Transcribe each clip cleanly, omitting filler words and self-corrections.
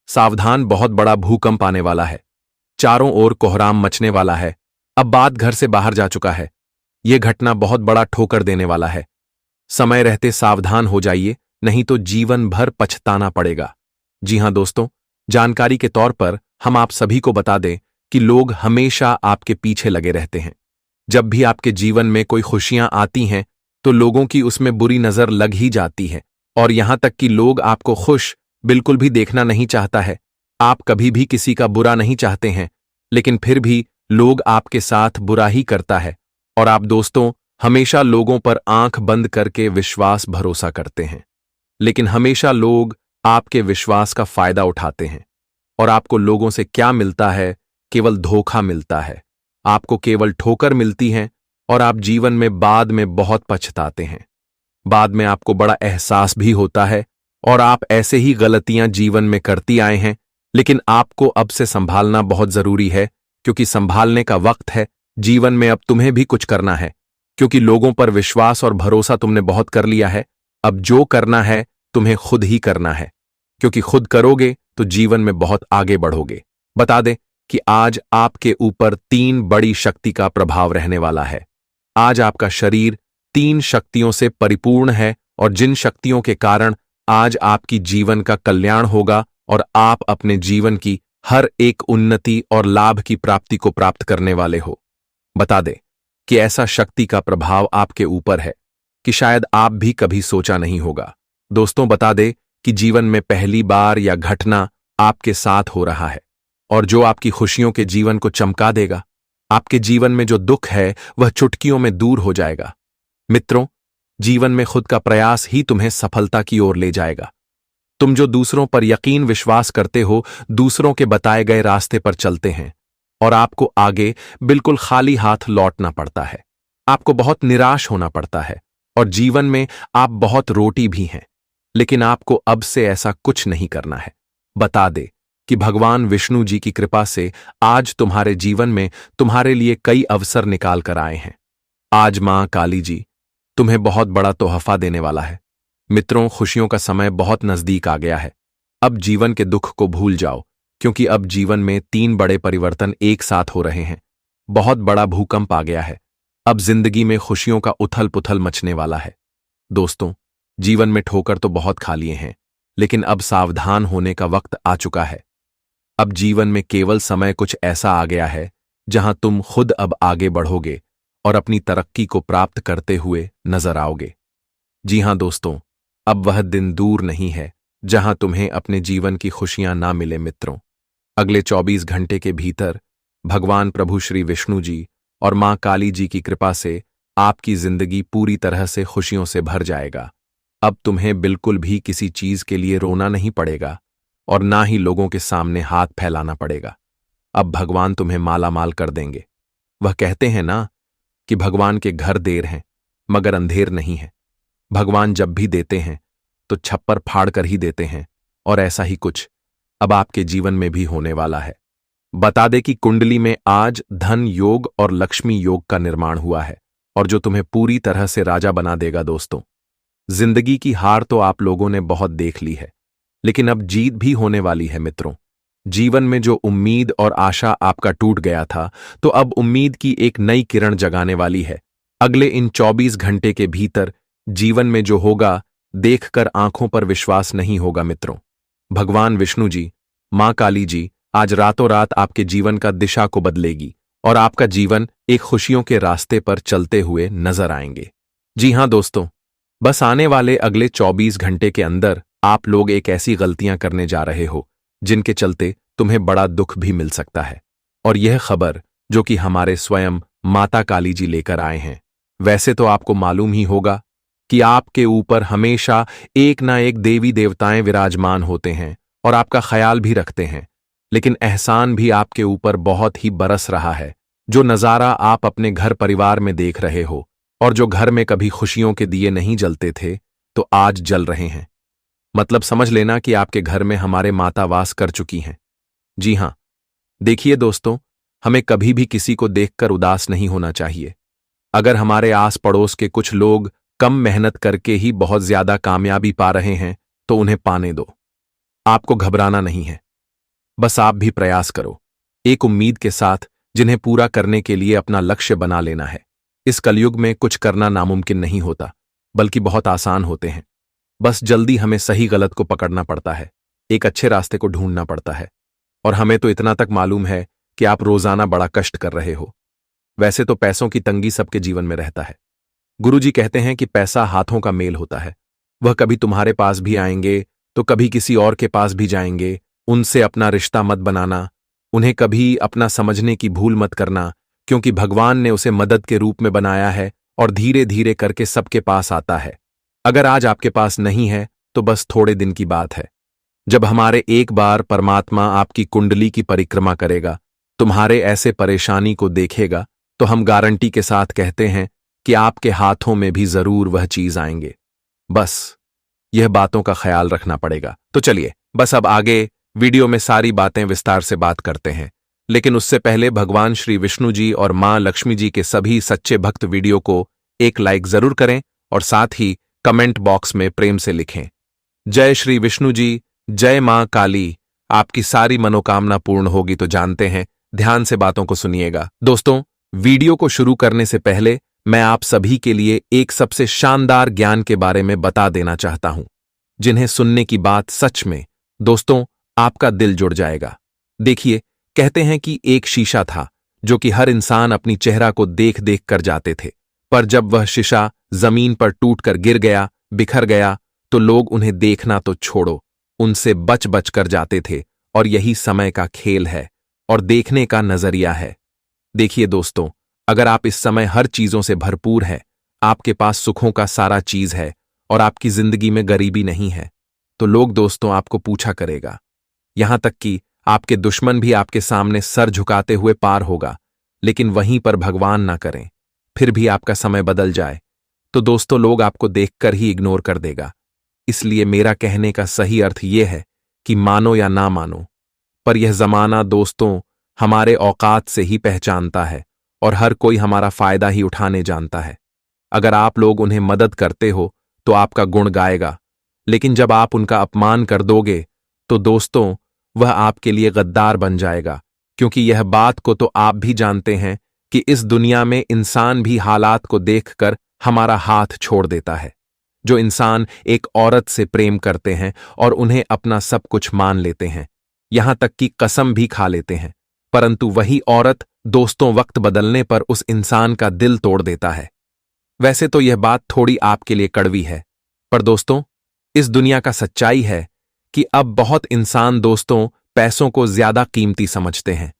सावधान, बहुत बड़ा भूकंप आने वाला है। चारों ओर कोहराम मचने वाला है। अब बात घर से बाहर जा चुका है। यह घटना बहुत बड़ा ठोकर देने वाला है। समय रहते सावधान हो जाइए, नहीं तो जीवन भर पछताना पड़ेगा। जी हां दोस्तों, जानकारी के तौर पर हम आप सभी को बता दें कि लोग हमेशा आपके पीछे लगे रहते हैं। जब भी आपके जीवन में कोई खुशियां आती हैं तो लोगों की उसमें बुरी नजर लग ही जाती है, और यहां तक कि लोग आपको खुश बिल्कुल भी देखना नहीं चाहता है। आप कभी भी किसी का बुरा नहीं चाहते हैं, लेकिन फिर भी लोग आपके साथ बुरा ही करता है। और आप दोस्तों हमेशा लोगों पर आंख बंद करके विश्वास भरोसा करते हैं, लेकिन हमेशा लोग आपके विश्वास का फायदा उठाते हैं। और आपको लोगों से क्या मिलता है? केवल धोखा मिलता है। आपको केवल ठोकर मिलती है, और आप जीवन में बाद में बहुत पछताते हैं। बाद में आपको बड़ा एहसास भी होता है, और आप ऐसे ही गलतियां जीवन में करती आए हैं। लेकिन आपको अब से संभालना बहुत जरूरी है, क्योंकि संभालने का वक्त है। जीवन में अब तुम्हें भी कुछ करना है, क्योंकि लोगों पर विश्वास और भरोसा तुमने बहुत कर लिया है। अब जो करना है तुम्हें खुद ही करना है, क्योंकि खुद करोगे तो जीवन में बहुत आगे बढ़ोगे। बता दें कि आज आपके ऊपर 3 बड़ी शक्ति का प्रभाव रहने वाला है। आज आपका शरीर 3 शक्तियों से परिपूर्ण है, और जिन शक्तियों के कारण आज आपकी जीवन का कल्याण होगा, और आप अपने जीवन की हर एक उन्नति और लाभ की प्राप्ति को प्राप्त करने वाले हो। बता दें कि ऐसा शक्ति का प्रभाव आपके ऊपर है कि शायद आप भी कभी सोचा नहीं होगा। दोस्तों बता दें कि जीवन में पहली बार यह घटना आपके साथ हो रहा है, और जो आपकी खुशियों के जीवन को चमका देगा। आपके जीवन में जो दुख है वह चुटकियों में दूर हो जाएगा। मित्रों, जीवन में खुद का प्रयास ही तुम्हें सफलता की ओर ले जाएगा। तुम जो दूसरों पर यकीन विश्वास करते हो, दूसरों के बताए गए रास्ते पर चलते हैं, और आपको आगे बिल्कुल खाली हाथ लौटना पड़ता है। आपको बहुत निराश होना पड़ता है, और जीवन में आप बहुत रोटी भी हैं। लेकिन आपको अब से ऐसा कुछ नहीं करना है। बता दे कि भगवान विष्णु जी की कृपा से आज तुम्हारे जीवन में तुम्हारे लिए कई अवसर निकाल कर आए हैं। आज मां काली जी तुम्हें बहुत बड़ा तोहफा देने वाला है। मित्रों, खुशियों का समय बहुत नजदीक आ गया है। अब जीवन के दुख को भूल जाओ, क्योंकि अब जीवन में 3 बड़े परिवर्तन एक साथ हो रहे हैं। बहुत बड़ा भूकंप आ गया है। अब जिंदगी में खुशियों का उथल पुथल मचने वाला है। दोस्तों, जीवन में ठोकर तो बहुत खा लिए हैं, लेकिन अब सावधान होने का वक्त आ चुका है। अब जीवन में केवल समय कुछ ऐसा आ गया है जहां तुम खुद अब आगे बढ़ोगे और अपनी तरक्की को प्राप्त करते हुए नजर आओगे। जी हां दोस्तों, अब वह दिन दूर नहीं है जहां तुम्हें अपने जीवन की खुशियां ना मिले। मित्रों, अगले 24 घंटे के भीतर भगवान प्रभु श्री विष्णु जी और मां काली जी की कृपा से आपकी जिंदगी पूरी तरह से खुशियों से भर जाएगा। अब तुम्हें बिल्कुल भी किसी चीज के लिए रोना नहीं पड़ेगा, और ना ही लोगों के सामने हाथ फैलाना पड़ेगा। अब भगवान तुम्हें माला माल कर देंगे। वह कहते हैं ना कि भगवान के घर देर हैं मगर अंधेर नहीं है। भगवान जब भी देते हैं तो छप्पर फाड़ कर ही देते हैं, और ऐसा ही कुछ अब आपके जीवन में भी होने वाला है। बता दे कि कुंडली में आज धन योग और लक्ष्मी योग का निर्माण हुआ है, और जो तुम्हें पूरी तरह से राजा बना देगा। दोस्तों, जिंदगी की हार तो आप लोगों ने बहुत देख ली है, लेकिन अब जीत भी होने वाली है। मित्रों, जीवन में जो उम्मीद और आशा आपका टूट गया था, तो अब उम्मीद की एक नई किरण जगाने वाली है। अगले इन 24 घंटे के भीतर जीवन में जो होगा देखकर आंखों पर विश्वास नहीं होगा। मित्रों, भगवान विष्णु जी, मां काली जी आज रातों रात आपके जीवन का दिशा को बदलेगी, और आपका जीवन एक खुशियों के रास्ते पर चलते हुए नजर आएंगे। जी हां दोस्तों, बस आने वाले अगले 24 घंटे के अंदर आप लोग एक ऐसी गलतियां करने जा रहे हो जिनके चलते तुम्हें बड़ा दुख भी मिल सकता है। और यह खबर जो कि हमारे स्वयं माता काली जी लेकर आए हैं। वैसे तो आपको मालूम ही होगा कि आपके ऊपर हमेशा एक ना एक देवी देवताएं विराजमान होते हैं और आपका ख्याल भी रखते हैं, लेकिन एहसान भी आपके ऊपर बहुत ही बरस रहा है। जो नज़ारा आप अपने घर परिवार में देख रहे हो, और जो घर में कभी खुशियों के दिए नहीं जलते थे तो आज जल रहे हैं। मतलब समझ लेना कि आपके घर में हमारे माता वास कर चुकी हैं। जी हां, देखिए दोस्तों, हमें कभी भी किसी को देखकर उदास नहीं होना चाहिए। अगर हमारे आस पड़ोस के कुछ लोग कम मेहनत करके ही बहुत ज्यादा कामयाबी पा रहे हैं तो उन्हें पाने दो। आपको घबराना नहीं है, बस आप भी प्रयास करो, एक उम्मीद के साथ जिन्हें पूरा करने के लिए अपना लक्ष्य बना लेना है। इस कलयुग में कुछ करना नामुमकिन नहीं होता, बल्कि बहुत आसान होते हैं। बस जल्दी हमें सही गलत को पकड़ना पड़ता है, एक अच्छे रास्ते को ढूंढना पड़ता है। और हमें तो इतना तक मालूम है कि आप रोजाना बड़ा कष्ट कर रहे हो। वैसे तो पैसों की तंगी सबके जीवन में रहता है। गुरुजी कहते हैं कि पैसा हाथों का मेल होता है। वह कभी तुम्हारे पास भी आएंगे तो कभी किसी और के पास भी जाएंगे। उनसे अपना रिश्ता मत बनाना, उन्हें कभी अपना समझने की भूल मत करना, क्योंकि भगवान ने उसे मदद के रूप में बनाया है और धीरे धीरे करके सबके पास आता है। अगर आज आपके पास नहीं है तो बस थोड़े दिन की बात है। जब हमारे एक बार परमात्मा आपकी कुंडली की परिक्रमा करेगा, तुम्हारे ऐसे परेशानी को देखेगा, तो हम गारंटी के साथ कहते हैं कि आपके हाथों में भी जरूर वह चीज आएंगे। बस यह बातों का ख्याल रखना पड़ेगा। तो चलिए बस अब आगे वीडियो में सारी बातें विस्तार से बात करते हैं, लेकिन उससे पहले भगवान श्री विष्णु जी और मां लक्ष्मी जी के सभी सच्चे भक्त वीडियो को एक लाइक जरूर करें और साथ ही कमेंट बॉक्स में प्रेम से लिखें, जय श्री विष्णु जी, जय मां काली। आपकी सारी मनोकामना पूर्ण होगी तो जानते हैं। ध्यान से बातों को सुनिएगा। दोस्तों, वीडियो को शुरू करने से पहले मैं आप सभी के लिए एक सबसे शानदार ज्ञान के बारे में बता देना चाहता हूं, जिन्हें सुनने की बात सच में दोस्तों आपका दिल जुड़ जाएगा। देखिए, कहते हैं कि एक शीशा था जो कि हर इंसान अपनी चेहरा को देख देख कर जाते थे, पर जब वह शीशा जमीन पर टूटकर गिर गया, बिखर गया, तो लोग उन्हें देखना तो छोड़ो, उनसे बच बच कर जाते थे। और यही समय का खेल है और देखने का नजरिया है। देखिए दोस्तों, अगर आप इस समय हर चीजों से भरपूर है, आपके पास सुखों का सारा चीज है और आपकी जिंदगी में गरीबी नहीं है, तो लोग दोस्तों आपको पूछा करेगा। यहां तक कि आपके दुश्मन भी आपके सामने सर झुकाते हुए पार होगा। लेकिन वहीं पर भगवान ना करें, फिर भी आपका समय बदल जाए, तो दोस्तों लोग आपको देखकर ही इग्नोर कर देगा। इसलिए मेरा कहने का सही अर्थ यह है कि मानो या ना मानो, पर यह जमाना दोस्तों हमारे औकात से ही पहचानता है और हर कोई हमारा फायदा ही उठाने जानता है। अगर आप लोग उन्हें मदद करते हो तो आपका गुण गाएगा, लेकिन जब आप उनका अपमान कर दोगे तो दोस्तों वह आपके लिए गद्दार बन जाएगा। क्योंकि यह बात को तो आप भी जानते हैं कि इस दुनिया में इंसान भी हालात को देखकर हमारा हाथ छोड़ देता है। जो इंसान एक औरत से प्रेम करते हैं और उन्हें अपना सब कुछ मान लेते हैं, यहां तक कि कसम भी खा लेते हैं, परंतु वही औरत दोस्तों वक्त बदलने पर उस इंसान का दिल तोड़ देता है। वैसे तो यह बात थोड़ी आपके लिए कड़वी है, पर दोस्तों इस दुनिया का सच्चाई है कि अब बहुत इंसान दोस्तों पैसों को ज्यादा कीमती समझते हैं।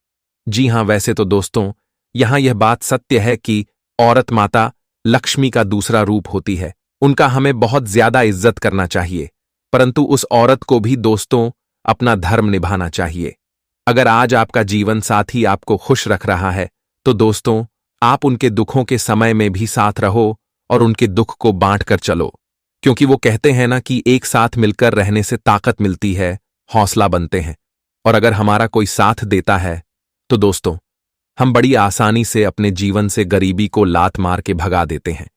जी हां, वैसे तो दोस्तों यहां यह बात सत्य है कि औरत माता लक्ष्मी का दूसरा रूप होती है। उनका हमें बहुत ज्यादा इज्जत करना चाहिए, परंतु उस औरत को भी दोस्तों अपना धर्म निभाना चाहिए। अगर आज आपका जीवन साथी आपको खुश रख रहा है, तो दोस्तों आप उनके दुखों के समय में भी साथ रहो और उनके दुख को बांट कर चलो। क्योंकि वो कहते हैं ना कि एक साथ मिलकर रहने से ताकत मिलती है, हौसला बनते हैं। और अगर हमारा कोई साथ देता है तो दोस्तों हम बड़ी आसानी से अपने जीवन से गरीबी को लात मार के भगा देते हैं।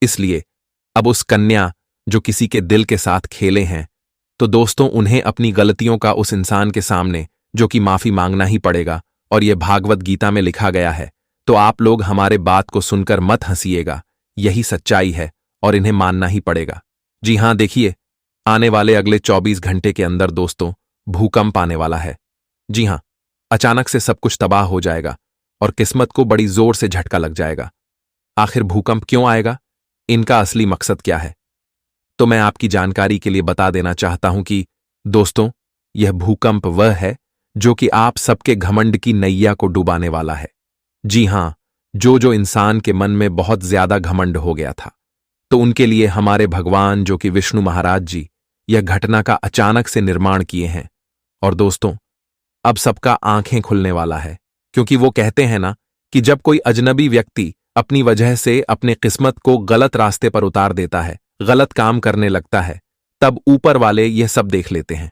इसलिए अब उस कन्या जो किसी के दिल के साथ खेले हैं, तो दोस्तों उन्हें अपनी गलतियों का उस इंसान के सामने जो कि माफी मांगना ही पड़ेगा। और यह भागवत गीता में लिखा गया है, तो आप लोग हमारे बात को सुनकर मत हंसिएगा, यही सच्चाई है और इन्हें मानना ही पड़ेगा। जी हां, देखिए आने वाले अगले 24 घंटे के अंदर दोस्तों भूकंप आने वाला है। जी हां, अचानक से सब कुछ तबाह हो जाएगा और किस्मत को बड़ी जोर से झटका लग जाएगा। आखिर भूकंप क्यों आएगा, इनका असली मकसद क्या है, तो मैं आपकी जानकारी के लिए बता देना चाहता हूं कि दोस्तों यह भूकंप वह है जो कि आप सबके घमंड की नैया को डुबाने वाला है। जी हां, जो इंसान के मन में बहुत ज्यादा घमंड हो गया था, तो उनके लिए हमारे भगवान जो कि विष्णु महाराज जी यह घटना का अचानक से निर्माण किए हैं। और दोस्तों अब सबका आंखें खुलने वाला है, क्योंकि वो कहते हैं ना कि जब कोई अजनबी व्यक्ति अपनी वजह से अपने किस्मत को गलत रास्ते पर उतार देता है, गलत काम करने लगता है, तब ऊपर वाले यह सब देख लेते हैं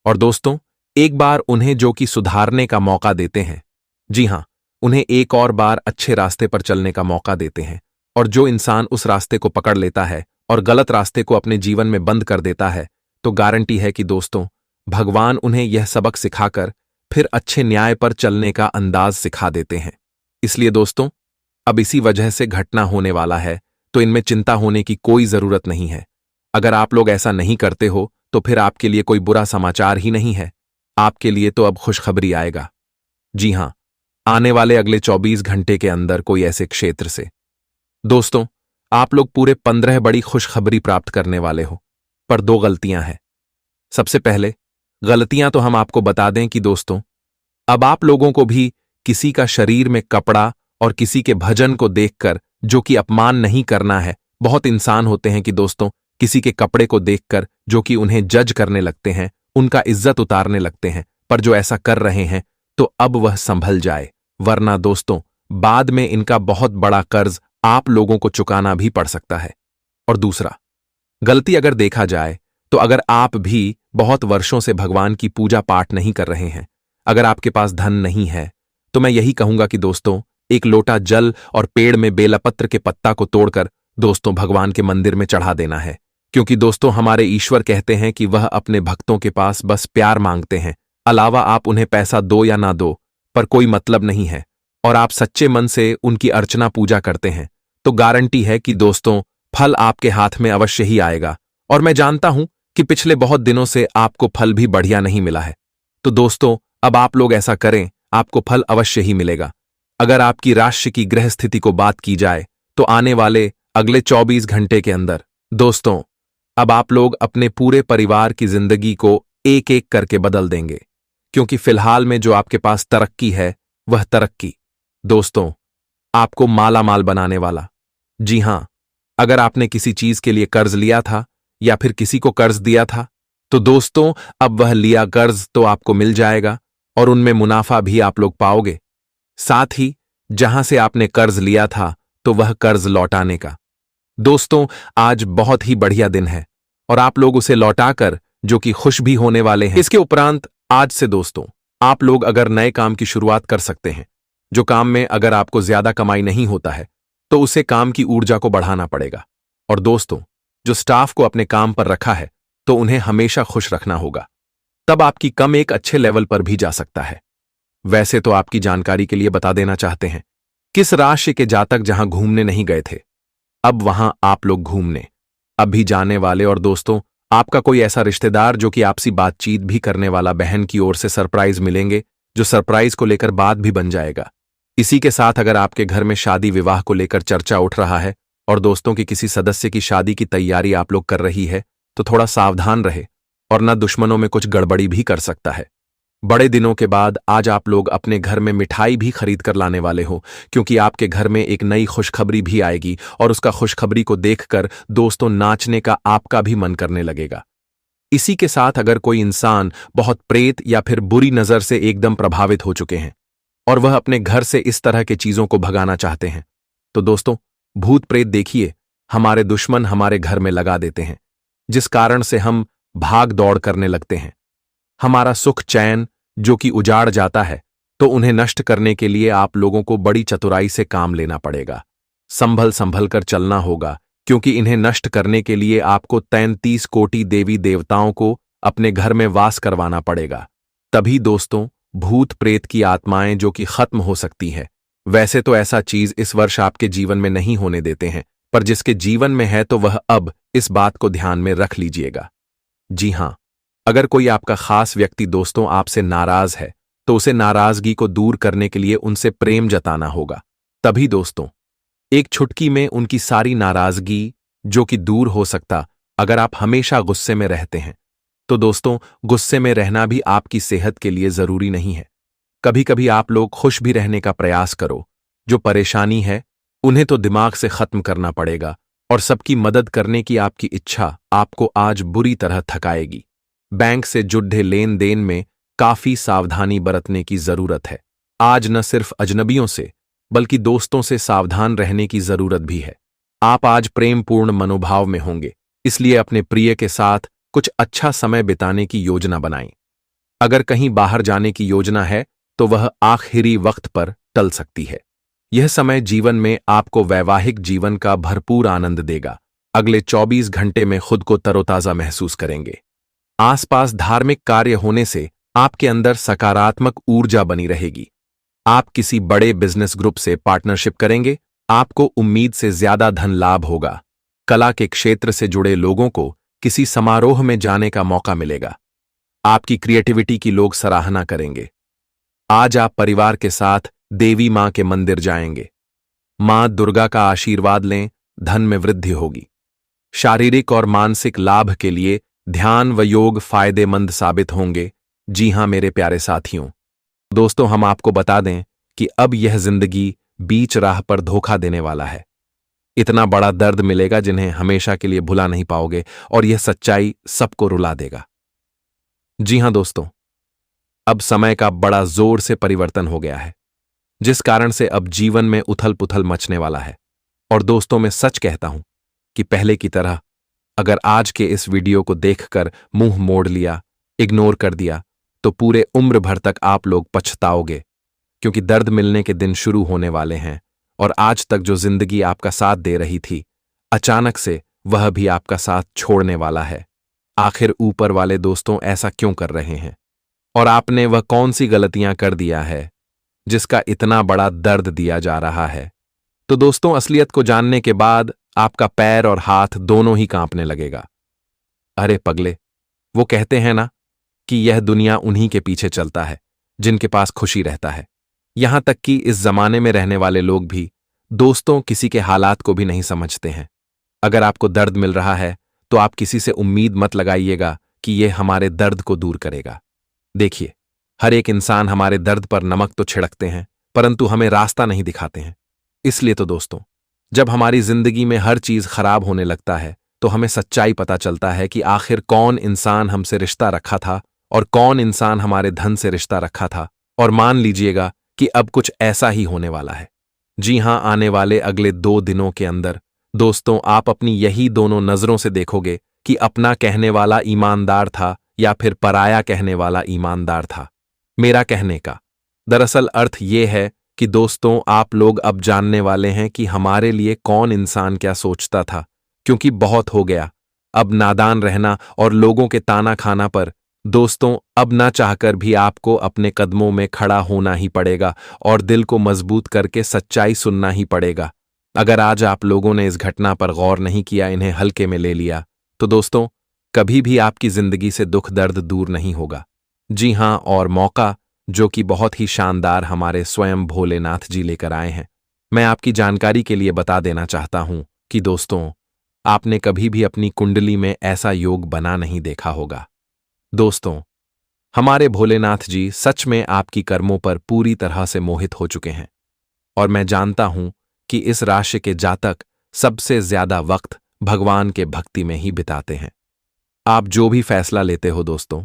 और दोस्तों एक बार उन्हें जो कि सुधारने का मौका देते हैं। जी हां, उन्हें एक और बार अच्छे रास्ते पर चलने का मौका देते हैं। और जो इंसान उस रास्ते को पकड़ लेता है और गलत रास्ते को अपने जीवन में बंद कर देता है, तो गारंटी है कि दोस्तों भगवान उन्हें यह सबक सिखाकर फिर अच्छे न्याय पर चलने का अंदाज सिखा देते हैं। इसलिए दोस्तों, अब इसी वजह से घटना होने वाला है, तो इनमें चिंता होने की कोई जरूरत नहीं है। अगर आप लोग ऐसा नहीं करते हो तो फिर आपके लिए कोई बुरा समाचार ही नहीं है, आपके लिए तो अब खुशखबरी आएगा। जी हां, आने वाले अगले 24 घंटे के अंदर कोई ऐसे क्षेत्र से दोस्तों आप लोग पूरे 15 बड़ी खुशखबरी प्राप्त करने वाले हो। पर 2 गलतियां हैं। सबसे पहले गलतियां तो हम आपको बता दें कि दोस्तों, अब आप लोगों को भी किसी का शरीर में कपड़ा और किसी के भजन को देखकर जो कि अपमान नहीं करना है। बहुत इंसान होते हैं कि दोस्तों किसी के कपड़े को देखकर जो कि उन्हें जज करने लगते हैं, उनका इज्जत उतारने लगते हैं। पर जो ऐसा कर रहे हैं तो अब वह संभल जाए, वरना दोस्तों बाद में इनका बहुत बड़ा कर्ज आप लोगों को चुकाना भी पड़ सकता है। और दूसरा गलती अगर देखा जाए तो अगर आप भी बहुत वर्षों से भगवान की पूजा पाठ नहीं कर रहे हैं, अगर आपके पास धन नहीं है, तो मैं यही कहूंगा कि दोस्तों एक लोटा जल और पेड़ में बेलपत्र के पत्ता को तोड़कर दोस्तों भगवान के मंदिर में चढ़ा देना है। क्योंकि दोस्तों हमारे ईश्वर कहते हैं कि वह अपने भक्तों के पास बस प्यार मांगते हैं, अलावा आप उन्हें पैसा दो या ना दो पर कोई मतलब नहीं है। और आप सच्चे मन से उनकी अर्चना पूजा करते हैं तो गारंटी है कि दोस्तों फल आपके हाथ में अवश्य ही आएगा। और मैं जानता हूं कि पिछले बहुत दिनों से आपको फल भी बढ़िया नहीं मिला है, तो दोस्तों अब आप लोग ऐसा करें, आपको फल अवश्य ही मिलेगा। अगर आपकी राशि की ग्रह स्थिति को बात की जाए तो आने वाले अगले 24 घंटे के अंदर दोस्तों अब आप लोग अपने पूरे परिवार की जिंदगी को एक एक करके बदल देंगे। क्योंकि फिलहाल में जो आपके पास तरक्की है वह तरक्की दोस्तों आपको माला माल बनाने वाला। जी हां, अगर आपने किसी चीज के लिए कर्ज लिया था या फिर किसी को कर्ज दिया था तो दोस्तों अब वह लिया कर्ज तो आपको मिल जाएगा और उनमें मुनाफा भी आप लोग पाओगे। साथ ही जहां से आपने कर्ज लिया था तो वह कर्ज लौटाने का दोस्तों आज बहुत ही बढ़िया दिन है और आप लोग उसे लौटाकर जो कि खुश भी होने वाले हैं। इसके उपरांत आज से दोस्तों आप लोग अगर नए काम की शुरुआत कर सकते हैं, जो काम में अगर आपको ज्यादा कमाई नहीं होता है तो उसे काम की ऊर्जा को बढ़ाना पड़ेगा। और दोस्तों जो स्टाफ को अपने काम पर रखा है तो उन्हें हमेशा खुश रखना होगा, तब आपकी कम एक अच्छे लेवल पर भी जा सकता है। वैसे तो आपकी जानकारी के लिए बता देना चाहते हैं, किस राशि के जातक जहां घूमने नहीं गए थे अब वहां आप लोग घूमने अब भी जाने वाले। और दोस्तों आपका कोई ऐसा रिश्तेदार जो कि आपसी बातचीत भी करने वाला बहन की ओर से सरप्राइज मिलेंगे, जो सरप्राइज को लेकर बात भी बन जाएगा। इसी के साथ अगर आपके घर में शादी विवाह को लेकर चर्चा उठ रहा है और दोस्तों की किसी सदस्य की शादी की तैयारी आप लोग कर रही है तो थोड़ा सावधान रहे और न दुश्मनों में कुछ गड़बड़ी भी कर सकता है। बड़े दिनों के बाद आज आप लोग अपने घर में मिठाई भी खरीद कर लाने वाले हो, क्योंकि आपके घर में एक नई खुशखबरी भी आएगी और उसका खुशखबरी को देखकर दोस्तों नाचने का आपका भी मन करने लगेगा। इसी के साथ अगर कोई इंसान बहुत प्रेत या फिर बुरी नजर से एकदम प्रभावित हो चुके हैं और वह अपने घर से इस तरह के चीजों को भगाना चाहते हैं तो दोस्तों भूत प्रेत देखिए हमारे दुश्मन हमारे घर में लगा देते हैं, जिस कारण से हम भाग दौड़ करने लगते हैं। हमारा सुख चैन जो कि उजाड़ जाता है तो उन्हें नष्ट करने के लिए आप लोगों को बड़ी चतुराई से काम लेना पड़ेगा, संभल संभल कर चलना होगा, क्योंकि इन्हें नष्ट करने के लिए आपको 33 कोटि देवी देवताओं को अपने घर में वास करवाना पड़ेगा। तभी दोस्तों भूत प्रेत की आत्माएं जो कि खत्म हो सकती है। वैसे तो ऐसा चीज इस वर्ष आपके जीवन में नहीं होने देते हैं, पर जिसके जीवन में है तो वह अब इस बात को ध्यान में रख लीजिएगा। जी हां, अगर कोई आपका खास व्यक्ति दोस्तों आपसे नाराज है तो उसे नाराजगी को दूर करने के लिए उनसे प्रेम जताना होगा। तभी दोस्तों एक चुटकी में उनकी सारी नाराजगी जो कि दूर हो सकता। अगर आप हमेशा गुस्से में रहते हैं तो दोस्तों गुस्से में रहना भी आपकी सेहत के लिए जरूरी नहीं है। कभी कभी आप लोग खुश भी रहने का प्रयास करो। जो परेशानी है उन्हें तो दिमाग से खत्म करना पड़ेगा और सबकी मदद करने की आपकी इच्छा आपको आज बुरी तरह थकाएगी। बैंक से जुड़े लेन देन में काफी सावधानी बरतने की जरूरत है। आज न सिर्फ अजनबियों से बल्कि दोस्तों से सावधान रहने की जरूरत भी है। आप आज प्रेमपूर्ण मनोभाव में होंगे, इसलिए अपने प्रिय के साथ कुछ अच्छा समय बिताने की योजना बनाएं। अगर कहीं बाहर जाने की योजना है तो वह आखिरी वक्त पर टल सकती है। यह समय जीवन में आपको वैवाहिक जीवन का भरपूर आनंद देगा। अगले 24 घंटे में खुद को तरोताजा महसूस करेंगे। आसपास धार्मिक कार्य होने से आपके अंदर सकारात्मक ऊर्जा बनी रहेगी। आप किसी बड़े बिजनेस ग्रुप से पार्टनरशिप करेंगे, आपको उम्मीद से ज्यादा धन लाभ होगा। कला के क्षेत्र से जुड़े लोगों को किसी समारोह में जाने का मौका मिलेगा। आपकी क्रिएटिविटी की लोग सराहना करेंगे। आज आप परिवार के साथ देवी मां के मंदिर जाएंगे। मां दुर्गा का आशीर्वाद लें, धन में वृद्धि होगी। शारीरिक और मानसिक लाभ के लिए ध्यान व योग फायदेमंद साबित होंगे। जी हां मेरे प्यारे साथियों, दोस्तों हम आपको बता दें कि अब यह जिंदगी बीच राह पर धोखा देने वाला है। इतना बड़ा दर्द मिलेगा जिन्हें हमेशा के लिए भुला नहीं पाओगे, और यह सच्चाई सबको रुला देगा। जी हां दोस्तों, अब समय का बड़ा जोर से परिवर्तन हो गया है, जिस कारण से अब जीवन में उथल पुथल मचने वाला है। और दोस्तों मैं सच कहता हूं कि पहले की तरह अगर आज के इस वीडियो को देखकर मुंह मोड़ लिया, इग्नोर कर दिया, तो पूरे उम्र भर तक आप लोग पछताओगे, क्योंकि दर्द मिलने के दिन शुरू होने वाले हैं। और आज तक जो जिंदगी आपका साथ दे रही थी, अचानक से वह भी आपका साथ छोड़ने वाला है। आखिर ऊपर वाले दोस्तों ऐसा क्यों कर रहे हैं? और आपने वह कौन सी गलतियां कर दिया है जिसका इतना बड़ा दर्द दिया जा रहा है? तो दोस्तों असलियत को जानने के बाद आपका पैर और हाथ दोनों ही कांपने लगेगा। अरे पगले, वो कहते हैं ना कि यह दुनिया उन्हीं के पीछे चलता है जिनके पास खुशी रहता है। यहां तक कि इस जमाने में रहने वाले लोग भी दोस्तों किसी के हालात को भी नहीं समझते हैं। अगर आपको दर्द मिल रहा है तो आप किसी से उम्मीद मत लगाइएगा कि यह हमारे दर्द को दूर करेगा। देखिए, हर एक इंसान हमारे दर्द पर नमक तो छिड़कते हैं, परंतु हमें रास्ता नहीं दिखाते हैं। इसलिए तो दोस्तों, जब हमारी जिंदगी में हर चीज खराब होने लगता है तो हमें सच्चाई पता चलता है कि आखिर कौन इंसान हमसे रिश्ता रखा था और कौन इंसान हमारे धन से रिश्ता रखा था। और मान लीजिएगा कि अब कुछ ऐसा ही होने वाला है। जी हां, आने वाले अगले 2 दिनों के अंदर दोस्तों आप अपनी यही दोनों नजरों से देखोगे कि अपना कहने वाला ईमानदार था या फिर पराया कहने वाला ईमानदार था। मेरा कहने का दरअसल अर्थ यह है कि दोस्तों आप लोग अब जानने वाले हैं कि हमारे लिए कौन इंसान क्या सोचता था, क्योंकि बहुत हो गया अब नादान रहना और लोगों के ताना खाना पर। दोस्तों अब ना चाहकर भी आपको अपने कदमों में खड़ा होना ही पड़ेगा और दिल को मजबूत करके सच्चाई सुनना ही पड़ेगा। अगर आज आप लोगों ने इस घटना पर गौर नहीं किया, इन्हें हल्के में ले लिया, तो दोस्तों कभी भी आपकी जिंदगी से दुख दर्द दूर नहीं होगा। जी हां, और मौका जो कि बहुत ही शानदार हमारे स्वयं भोलेनाथ जी लेकर आए हैं। मैं आपकी जानकारी के लिए बता देना चाहता हूं कि दोस्तों आपने कभी भी अपनी कुंडली में ऐसा योग बना नहीं देखा होगा। दोस्तों हमारे भोलेनाथ जी सच में आपकी कर्मों पर पूरी तरह से मोहित हो चुके हैं, और मैं जानता हूं कि इस राशि के जातक सबसे ज्यादा वक्त भगवान के भक्ति में ही बिताते हैं। आप जो भी फैसला लेते हो दोस्तों,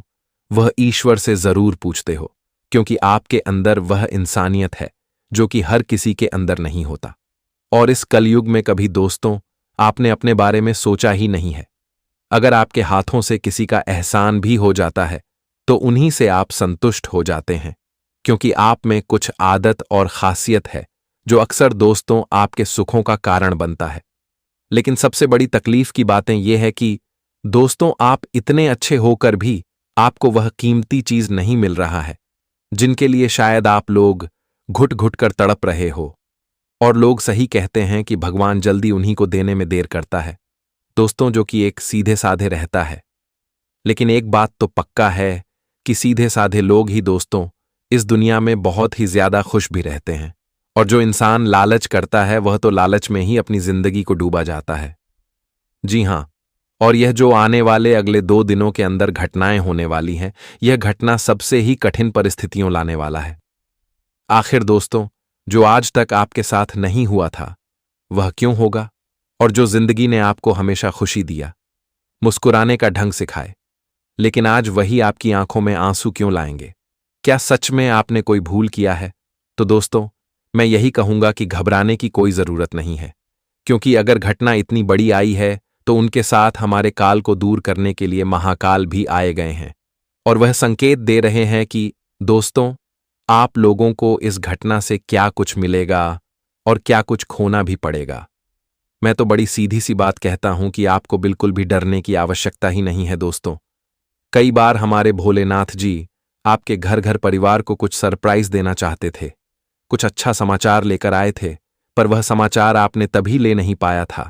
वह ईश्वर से जरूर पूछते हो, क्योंकि आपके अंदर वह इंसानियत है जो कि हर किसी के अंदर नहीं होता। और इस कलयुग में कभी दोस्तों आपने अपने बारे में सोचा ही नहीं है। अगर आपके हाथों से किसी का एहसान भी हो जाता है तो उन्हीं से आप संतुष्ट हो जाते हैं, क्योंकि आप में कुछ आदत और खासियत है जो अक्सर दोस्तों आपके सुखों का कारण बनता है। लेकिन सबसे बड़ी तकलीफ की बातें यह है कि दोस्तों आप इतने अच्छे होकर भी आपको वह कीमती चीज नहीं मिल रहा है जिनके लिए शायद आप लोग घुट घुट कर तड़प रहे हो। और लोग सही कहते हैं कि भगवान जल्दी उन्हीं को देने में देर करता है दोस्तों, जो कि एक सीधे साधे रहता है। लेकिन एक बात तो पक्का है कि सीधे साधे लोग ही दोस्तों इस दुनिया में बहुत ही ज्यादा खुश भी रहते हैं। और जो इंसान लालच करता है वह तो लालच में ही अपनी जिंदगी को डूबा जाता है। जी हां, और यह जो आने वाले अगले 2 दिनों के अंदर घटनाएं होने वाली हैं, यह घटना सबसे ही कठिन परिस्थितियों लाने वाला है। आखिर दोस्तों जो आज तक आपके साथ नहीं हुआ था वह क्यों होगा? और जो जिंदगी ने आपको हमेशा खुशी दिया, मुस्कुराने का ढंग सिखाए, लेकिन आज वही आपकी आंखों में आंसू क्यों लाएंगे? क्या सच में आपने कोई भूल किया है? तो दोस्तों मैं यही कहूंगा कि घबराने की कोई जरूरत नहीं है, क्योंकि अगर घटना इतनी बड़ी आई है तो उनके साथ हमारे काल को दूर करने के लिए महाकाल भी आए गए हैं, और वह संकेत दे रहे हैं कि दोस्तों आप लोगों को इस घटना से क्या कुछ मिलेगा और क्या कुछ खोना भी पड़ेगा। मैं तो बड़ी सीधी सी बात कहता हूं कि आपको बिल्कुल भी डरने की आवश्यकता ही नहीं है दोस्तों। कई बार हमारे भोलेनाथ जी आपके घर घर परिवार को कुछ सरप्राइज देना चाहते थे, कुछ अच्छा समाचार लेकर आए थे, पर वह समाचार आपने तभी ले नहीं पाया था।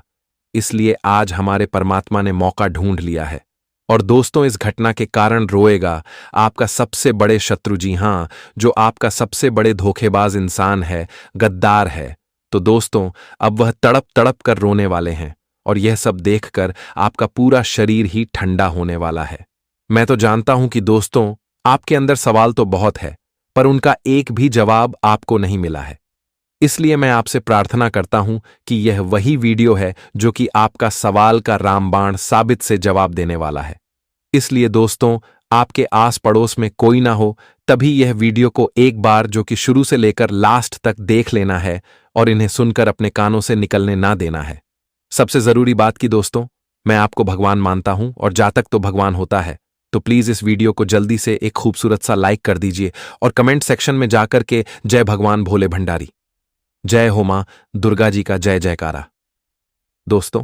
इसलिए आज हमारे परमात्मा ने मौका ढूंढ लिया है। और दोस्तों, इस घटना के कारण रोएगा आपका सबसे बड़े शत्रु, जी हां, जो आपका सबसे बड़े धोखेबाज इंसान है, गद्दार है। तो दोस्तों, अब वह तड़प तड़प कर रोने वाले हैं और यह सब देखकर आपका पूरा शरीर ही ठंडा होने वाला है। मैं तो जानता हूं कि दोस्तों, आपके अंदर सवाल तो बहुत है, पर उनका एक भी जवाब आपको नहीं मिला है। इसलिए मैं आपसे प्रार्थना करता हूं कि यह वही वीडियो है जो कि आपका सवाल का रामबाण साबित से जवाब देने वाला है। इसलिए दोस्तों, आपके आस पड़ोस में कोई ना हो तभी यह वीडियो को एक बार, जो कि शुरू से लेकर लास्ट तक, देख लेना है और इन्हें सुनकर अपने कानों से निकलने ना देना है। सबसे जरूरी बात कि दोस्तों, मैं आपको भगवान मानता हूं और जातक तो भगवान होता है। तो प्लीज इस वीडियो को जल्दी से एक खूबसूरत सा लाइक कर दीजिए और कमेंट सेक्शन में जाकर के जय भगवान भोले भंडारी, जय हो मां दुर्गा जी का जय जयकारा। दोस्तों,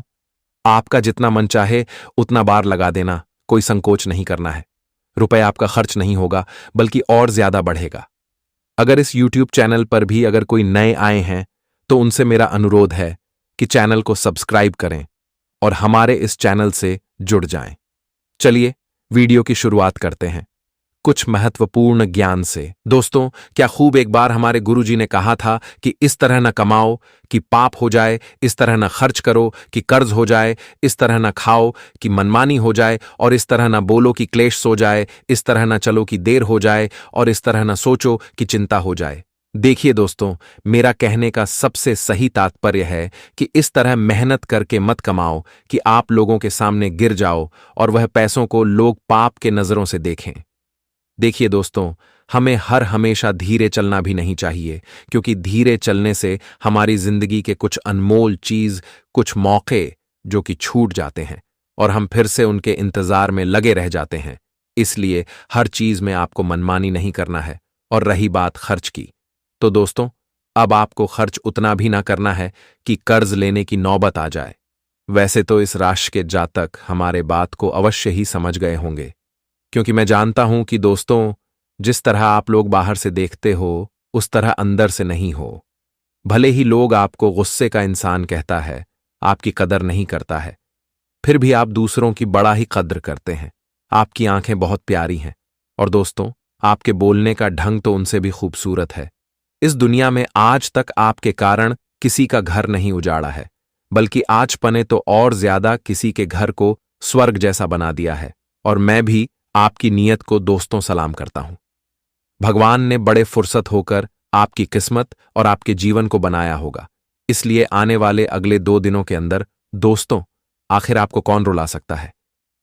आपका जितना मन चाहे उतना बार लगा देना, कोई संकोच नहीं करना है। रुपए आपका खर्च नहीं होगा बल्कि और ज्यादा बढ़ेगा। अगर इस YouTube चैनल पर भी अगर कोई नए आए हैं तो उनसे मेरा अनुरोध है कि चैनल को सब्सक्राइब करें और हमारे इस चैनल से जुड़ जाएं। चलिए वीडियो की शुरुआत करते हैं कुछ महत्वपूर्ण ज्ञान से। दोस्तों, क्या खूब एक बार हमारे गुरुजी ने कहा था कि इस तरह न कमाओ कि पाप हो जाए, इस तरह न खर्च करो कि कर्ज हो जाए, इस तरह न खाओ कि मनमानी हो जाए, और इस तरह न बोलो कि क्लेश सो जाए, इस तरह न चलो कि देर हो जाए, और इस तरह न सोचो कि चिंता हो जाए। देखिए दोस्तों, मेरा कहने का सबसे सही तात्पर्य है कि इस तरह मेहनत करके मत कमाओ कि आप लोगों के सामने गिर जाओ और वह पैसों को लोग पाप के नजरों से देखें। देखिए दोस्तों, हमें हमेशा धीरे चलना भी नहीं चाहिए, क्योंकि धीरे चलने से हमारी जिंदगी के कुछ अनमोल चीज, कुछ मौके जो कि छूट जाते हैं और हम फिर से उनके इंतजार में लगे रह जाते हैं। इसलिए हर चीज में आपको मनमानी नहीं करना है। और रही बात खर्च की, तो दोस्तों, अब आपको खर्च उतना भी ना करना है कि कर्ज लेने की नौबत आ जाए। वैसे तो इस राशि के जातक हमारे बात को अवश्य ही समझ गए होंगे, क्योंकि मैं जानता हूं कि दोस्तों, जिस तरह आप लोग बाहर से देखते हो उस तरह अंदर से नहीं हो। भले ही लोग आपको गुस्से का इंसान कहता है, आपकी कदर नहीं करता है, फिर भी आप दूसरों की बड़ा ही कद्र करते हैं। आपकी आंखें बहुत प्यारी हैं और दोस्तों, आपके बोलने का ढंग तो उनसे भी खूबसूरत है। इस दुनिया में आज तक आपके कारण किसी का घर नहीं उजाड़ा है, बल्कि आज पने तो और ज्यादा किसी के घर को स्वर्ग जैसा बना दिया है। और मैं भी आपकी नीयत को दोस्तों सलाम करता हूं। भगवान ने बड़े फुर्सत होकर आपकी किस्मत और आपके जीवन को बनाया होगा। इसलिए आने वाले अगले 2 दिनों के अंदर दोस्तों, आखिर आपको कौन रुला सकता है?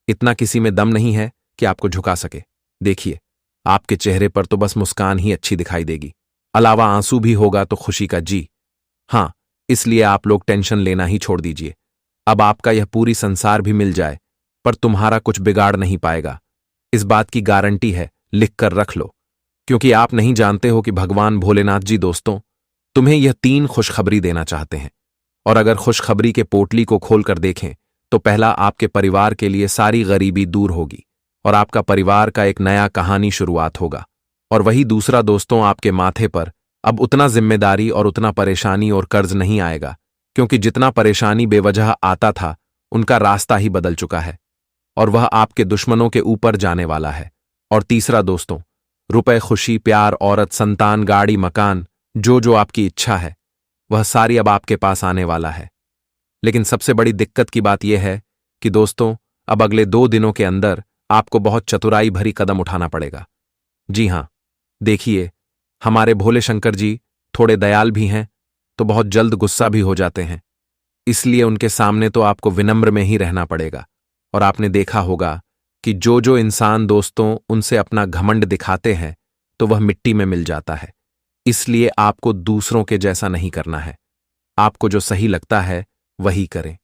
इतना किसी में दम नहीं है कि आपको झुका सके। देखिए, आपके चेहरे पर तो बस मुस्कान ही अच्छी दिखाई देगी, अलावा आंसू भी होगा तो खुशी का जी। हां, इसलिए आप लोग टेंशन लेना ही छोड़ दीजिए। अब आपका यह पूरी संसार भी मिल जाए पर तुम्हारा कुछ बिगाड़ नहीं पाएगा, इस बात की गारंटी है, लिख कर रख लो। क्योंकि आप नहीं जानते हो कि भगवान भोलेनाथ जी दोस्तों तुम्हें यह 3 खुशखबरी देना चाहते हैं। और अगर खुशखबरी के पोटली को खोलकर देखें तो पहला, आपके परिवार के लिए सारी गरीबी दूर होगी और आपका परिवार का एक नया कहानी शुरुआत होगा। और वही दूसरा दोस्तों, आपके माथे पर अब उतना जिम्मेदारी और उतना परेशानी और कर्ज नहीं आएगा, क्योंकि जितना परेशानी बेवजह आता था उनका रास्ता ही बदल चुका है और वह आपके दुश्मनों के ऊपर जाने वाला है। और तीसरा दोस्तों, रुपए, खुशी, प्यार, औरत, संतान, गाड़ी, मकान, जो आपकी इच्छा है वह सारी अब आपके पास आने वाला है। लेकिन सबसे बड़ी दिक्कत की बात यह है कि दोस्तों, अब अगले 2 दिनों के अंदर आपको बहुत चतुराई भरी कदम उठाना पड़ेगा। जी हां, देखिए, हमारे भोले शंकर जी थोड़े दयाल भी हैं तो बहुत जल्द गुस्सा भी हो जाते हैं। इसलिए उनके सामने तो आपको विनम्र में ही रहना पड़ेगा। और आपने देखा होगा कि जो इंसान दोस्तों उनसे अपना घमंड दिखाते हैं तो वह मिट्टी में मिल जाता है। इसलिए आपको दूसरों के जैसा नहीं करना है। आपको जो सही लगता है वही करें,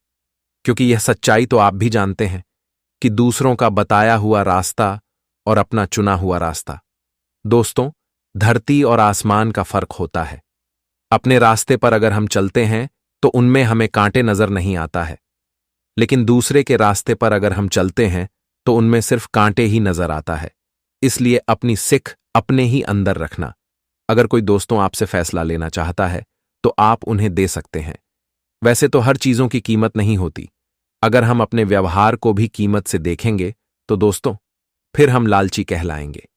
क्योंकि यह सच्चाई तो आप भी जानते हैं कि दूसरों का बताया हुआ रास्ता और अपना चुना हुआ रास्ता, दोस्तों, धरती और आसमान का फर्क होता है। अपने रास्ते पर अगर हम चलते हैं तो उनमें हमें कांटे नजर नहीं आता है, लेकिन दूसरे के रास्ते पर अगर हम चलते हैं तो उनमें सिर्फ कांटे ही नजर आता है। इसलिए अपनी सिख अपने ही अंदर रखना। अगर कोई दोस्तों आपसे फैसला लेना चाहता है तो आप उन्हें दे सकते हैं। वैसे तो हर चीजों की कीमत नहीं होती। अगर हम अपने व्यवहार को भी कीमत से देखेंगे तो दोस्तों फिर हम लालची कहलाएंगे।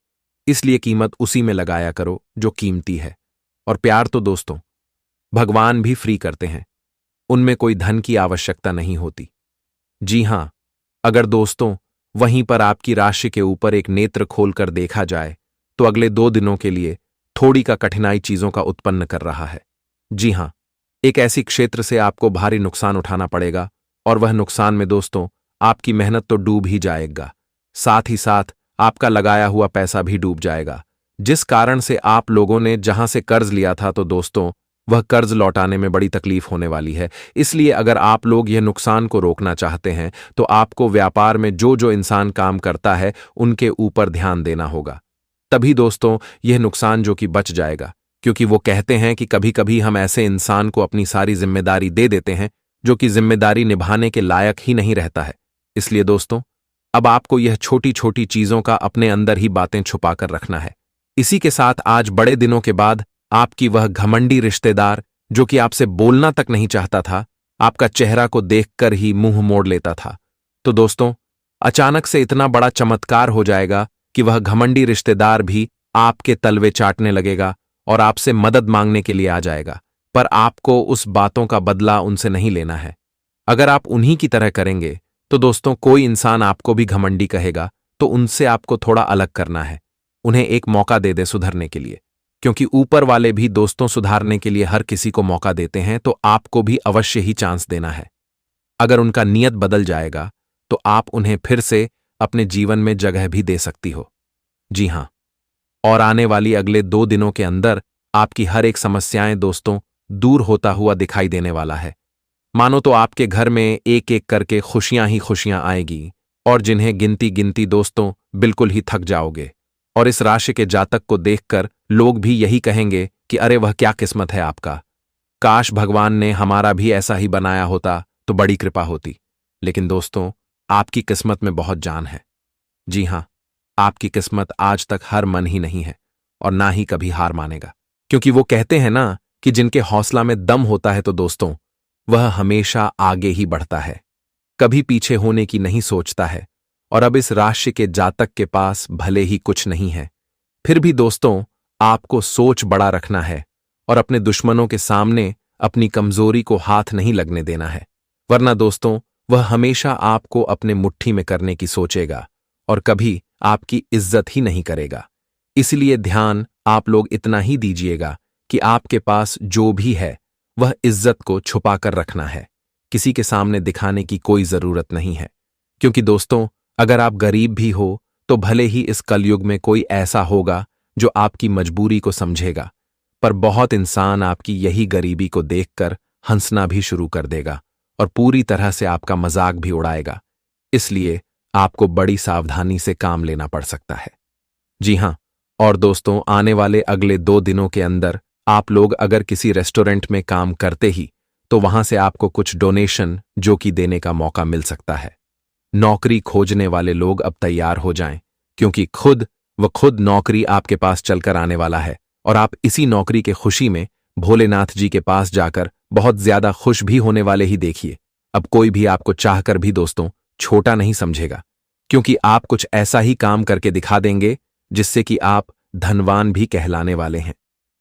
इसलिए कीमत उसी में लगाया करो जो कीमती है। और प्यार तो दोस्तों भगवान भी फ्री करते हैं, उनमें कोई धन की आवश्यकता नहीं होती। जी हां, अगर दोस्तों वहीं पर आपकी राशि के ऊपर एक नेत्र खोलकर देखा जाए तो अगले 2 दिनों के लिए थोड़ी का कठिनाई चीजों का उत्पन्न कर रहा है। जी हां, एक ऐसी क्षेत्र से आपको भारी नुकसान उठाना पड़ेगा और वह नुकसान में दोस्तों आपकी मेहनत तो डूब ही जाएगा, साथ ही साथ आपका लगाया हुआ पैसा भी डूब जाएगा। जिस कारण से आप लोगों ने जहां से कर्ज लिया था तो दोस्तों वह कर्ज लौटाने में बड़ी तकलीफ होने वाली है। इसलिए अगर आप लोग यह नुकसान को रोकना चाहते हैं तो आपको व्यापार में जो जो इंसान काम करता है उनके ऊपर ध्यान देना होगा। तभी दोस्तों यह नुकसान जो कि बच जाएगा, क्योंकि वो कहते हैं कि कभी कभी हम ऐसे इंसान को अपनी सारी जिम्मेदारी दे देते हैं जो कि जिम्मेदारी निभाने के लायक ही नहीं रहता है। इसलिए दोस्तों अब आपको यह छोटी छोटी चीजों का अपने अंदर ही बातें छुपाकर रखना है। इसी के साथ आज बड़े दिनों के बाद आपकी वह घमंडी रिश्तेदार जो कि आपसे बोलना तक नहीं चाहता था, आपका चेहरा को देखकर ही मुंह मोड़ लेता था, तो दोस्तों अचानक से इतना बड़ा चमत्कार हो जाएगा कि वह घमंडी रिश्तेदार भी आपके तलवे चाटने लगेगा और आपसे मदद मांगने के लिए आ जाएगा। पर आपको उस बातों का बदला उनसे नहीं लेना है। अगर आप उन्हीं की तरह करेंगे तो दोस्तों कोई इंसान आपको भी घमंडी कहेगा तो उनसे आपको थोड़ा अलग करना है। उन्हें एक मौका दे दे सुधरने के लिए, क्योंकि ऊपर वाले भी दोस्तों सुधारने के लिए हर किसी को मौका देते हैं, तो आपको भी अवश्य ही चांस देना है। अगर उनका नियत बदल जाएगा तो आप उन्हें फिर से अपने जीवन में जगह भी दे सकती हो। जी हां, और आने वाली अगले 2 दिनों के अंदर आपकी हर एक समस्याएं दोस्तों दूर होता हुआ दिखाई देने वाला है। मानो तो आपके घर में एक एक करके खुशियां ही खुशियां आएगी और जिन्हें गिनती गिनती दोस्तों बिल्कुल ही थक जाओगे। और इस राशि के जातक को देखकर लोग भी यही कहेंगे कि अरे वह क्या किस्मत है आपका, काश भगवान ने हमारा भी ऐसा ही बनाया होता तो बड़ी कृपा होती। लेकिन दोस्तों आपकी किस्मत में बहुत जान है। जी हां, आपकी किस्मत आज तक हार मन ही नहीं है और ना ही कभी हार मानेगा, क्योंकि वो कहते हैं ना कि जिनके हौसला में दम होता है तो दोस्तों वह हमेशा आगे ही बढ़ता है, कभी पीछे होने की नहीं सोचता है। और अब इस राशि के जातक के पास भले ही कुछ नहीं है, फिर भी दोस्तों आपको सोच बड़ा रखना है और अपने दुश्मनों के सामने अपनी कमजोरी को हाथ नहीं लगने देना है, वरना दोस्तों वह हमेशा आपको अपने मुट्ठी में करने की सोचेगा और कभी आपकी इज्जत ही नहीं करेगा। इसलिए ध्यान आप लोग इतना ही दीजिएगा कि आपके पास जो भी है वह इज्जत को छुपा कर रखना है, किसी के सामने दिखाने की कोई जरूरत नहीं है। क्योंकि दोस्तों अगर आप गरीब भी हो तो भले ही इस कलयुग में कोई ऐसा होगा जो आपकी मजबूरी को समझेगा, पर बहुत इंसान आपकी यही गरीबी को देखकर हंसना भी शुरू कर देगा और पूरी तरह से आपका मजाक भी उड़ाएगा। इसलिए आपको बड़ी सावधानी से काम लेना पड़ सकता है। जी हां, और दोस्तों आने वाले अगले 2 दिनों के अंदर आप लोग अगर किसी रेस्टोरेंट में काम करते ही तो वहां से आपको कुछ डोनेशन जो कि देने का मौका मिल सकता है। नौकरी खोजने वाले लोग अब तैयार हो जाएं, क्योंकि खुद नौकरी आपके पास चलकर आने वाला है और आप इसी नौकरी के खुशी में भोलेनाथ जी के पास जाकर बहुत ज्यादा खुश भी होने वाले ही देखिए। अब कोई भी आपको चाहकर भी दोस्तों छोटा नहीं समझेगा, क्योंकि आप कुछ ऐसा ही काम करके दिखा देंगे जिससे कि आप धनवान भी कहलाने वाले हैं।